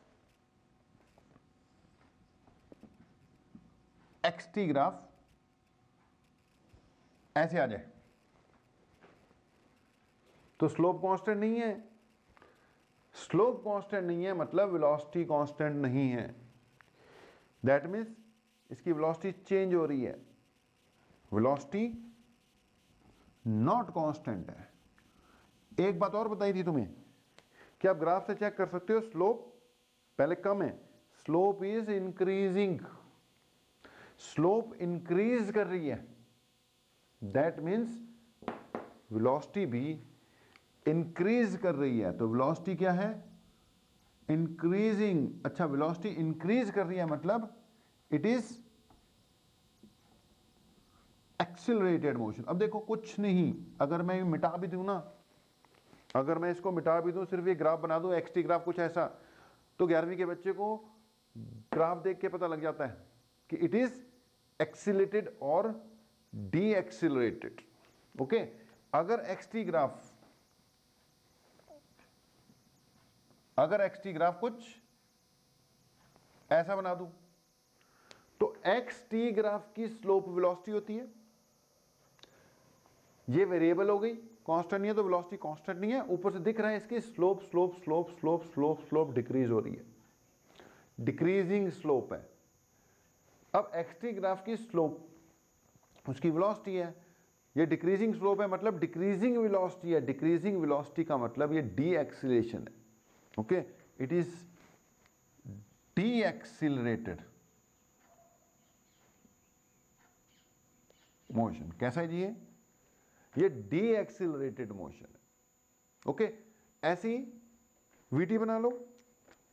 ऐसे आ जाए तो स्लोप कांस्टेंट नहीं है। स्लोप कांस्टेंट नहीं है मतलब वेलोसिटी कांस्टेंट नहीं है। दैट मीन्स इसकी वेलोसिटी चेंज हो रही है, वेलोसिटी नॉट कांस्टेंट है। एक बात और बताई थी तुम्हें कि आप ग्राफ से चेक कर सकते हो, स्लोप पहले कम है, slope is increasing, slope increase कर रही है। दैट मीन्स वेलोसिटी भी इंक्रीज कर रही है। तो वेलोसिटी क्या है? इंक्रीजिंग। अच्छा, वेलोसिटी इंक्रीज कर रही है मतलब इट इज एक्सिलरेटेड मोशन। अब देखो कुछ नहीं, अगर मैं मिटा भी दूं ना, अगर मैं इसको मिटा भी दूं, सिर्फ ये ग्राफ बना दूं, एक्सटी ग्राफ कुछ ऐसा, तो 11वीं के बच्चे को ग्राफ देख के पता लग जाता है कि इट इज एक्सिलेटेड और डी एक्सिलरेटेड। ओके, अगर एक्सटी ग्राफ कुछ ऐसा बना दूं, तो एक्सटी ग्राफ की स्लोप वेलोसिटी होती है, ये वेरिएबल हो गई, कांस्टेंट नहीं है तो वेलोसिटी कांस्टेंट नहीं है। ऊपर से दिख रहा है इसकी slope slope slope slope slope slope decrease हो रही है, डिक्रीजिंग स्लोप है। अब एक्सटी ग्राफ की स्लोप उसकी वेलोसिटी है, ये डिक्रीजिंग स्लोप है मतलब डिक्रीजिंग वेलोसिटी है। डिक्रीजिंग वेलोसिटी का मतलब ये डी एक्सिलेशन है। Okay, it is D accelerated motion. कैसा है जी ये डी एक्सिलरेटेड मोशन है। ओके, ऐसी वीटी बना लो,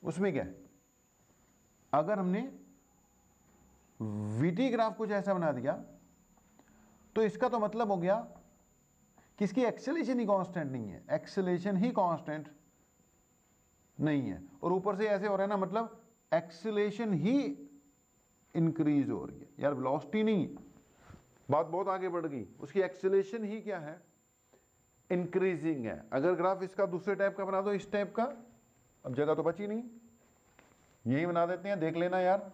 उसमें क्या है, अगर हमने वीटी ग्राफ कुछ ऐसा बना दिया तो इसका तो मतलब हो गया कि इसकी एक्सेलेरेशन ही कांस्टेंट नहीं है, एक्सेलेरेशन ही कांस्टेंट नहीं है, और ऊपर से ऐसे हो रहा है ना, मतलब एक्सेलेरेशन ही इंक्रीज हो रही है। यार वेलोसिटी नहीं, बात बहुत आगे बढ़ गई, उसकी एक्सेलेरेशन ही क्या है, इंक्रीजिंग है। अगर ग्राफ इसका दूसरे टाइप का बना दो, इस टाइप का, अब जगह तो बची नहीं, यही बना देते हैं, देख लेना यार,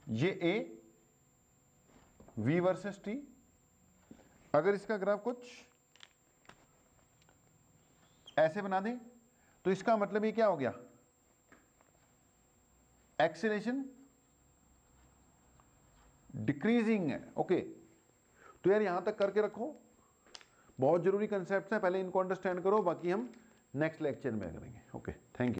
ये ए V वर्सेस T। अगर इसका ग्राफ कुछ ऐसे बना दें तो इसका मतलब ये क्या हो गया, एक्सेलरेशन डिक्रीजिंग है। ओके, तो यार यहां तक करके रखो, बहुत जरूरी कंसेप्ट है, पहले इनको अंडरस्टैंड करो, बाकी हम नेक्स्ट लेक्चर में करेंगे। Okay, thank you.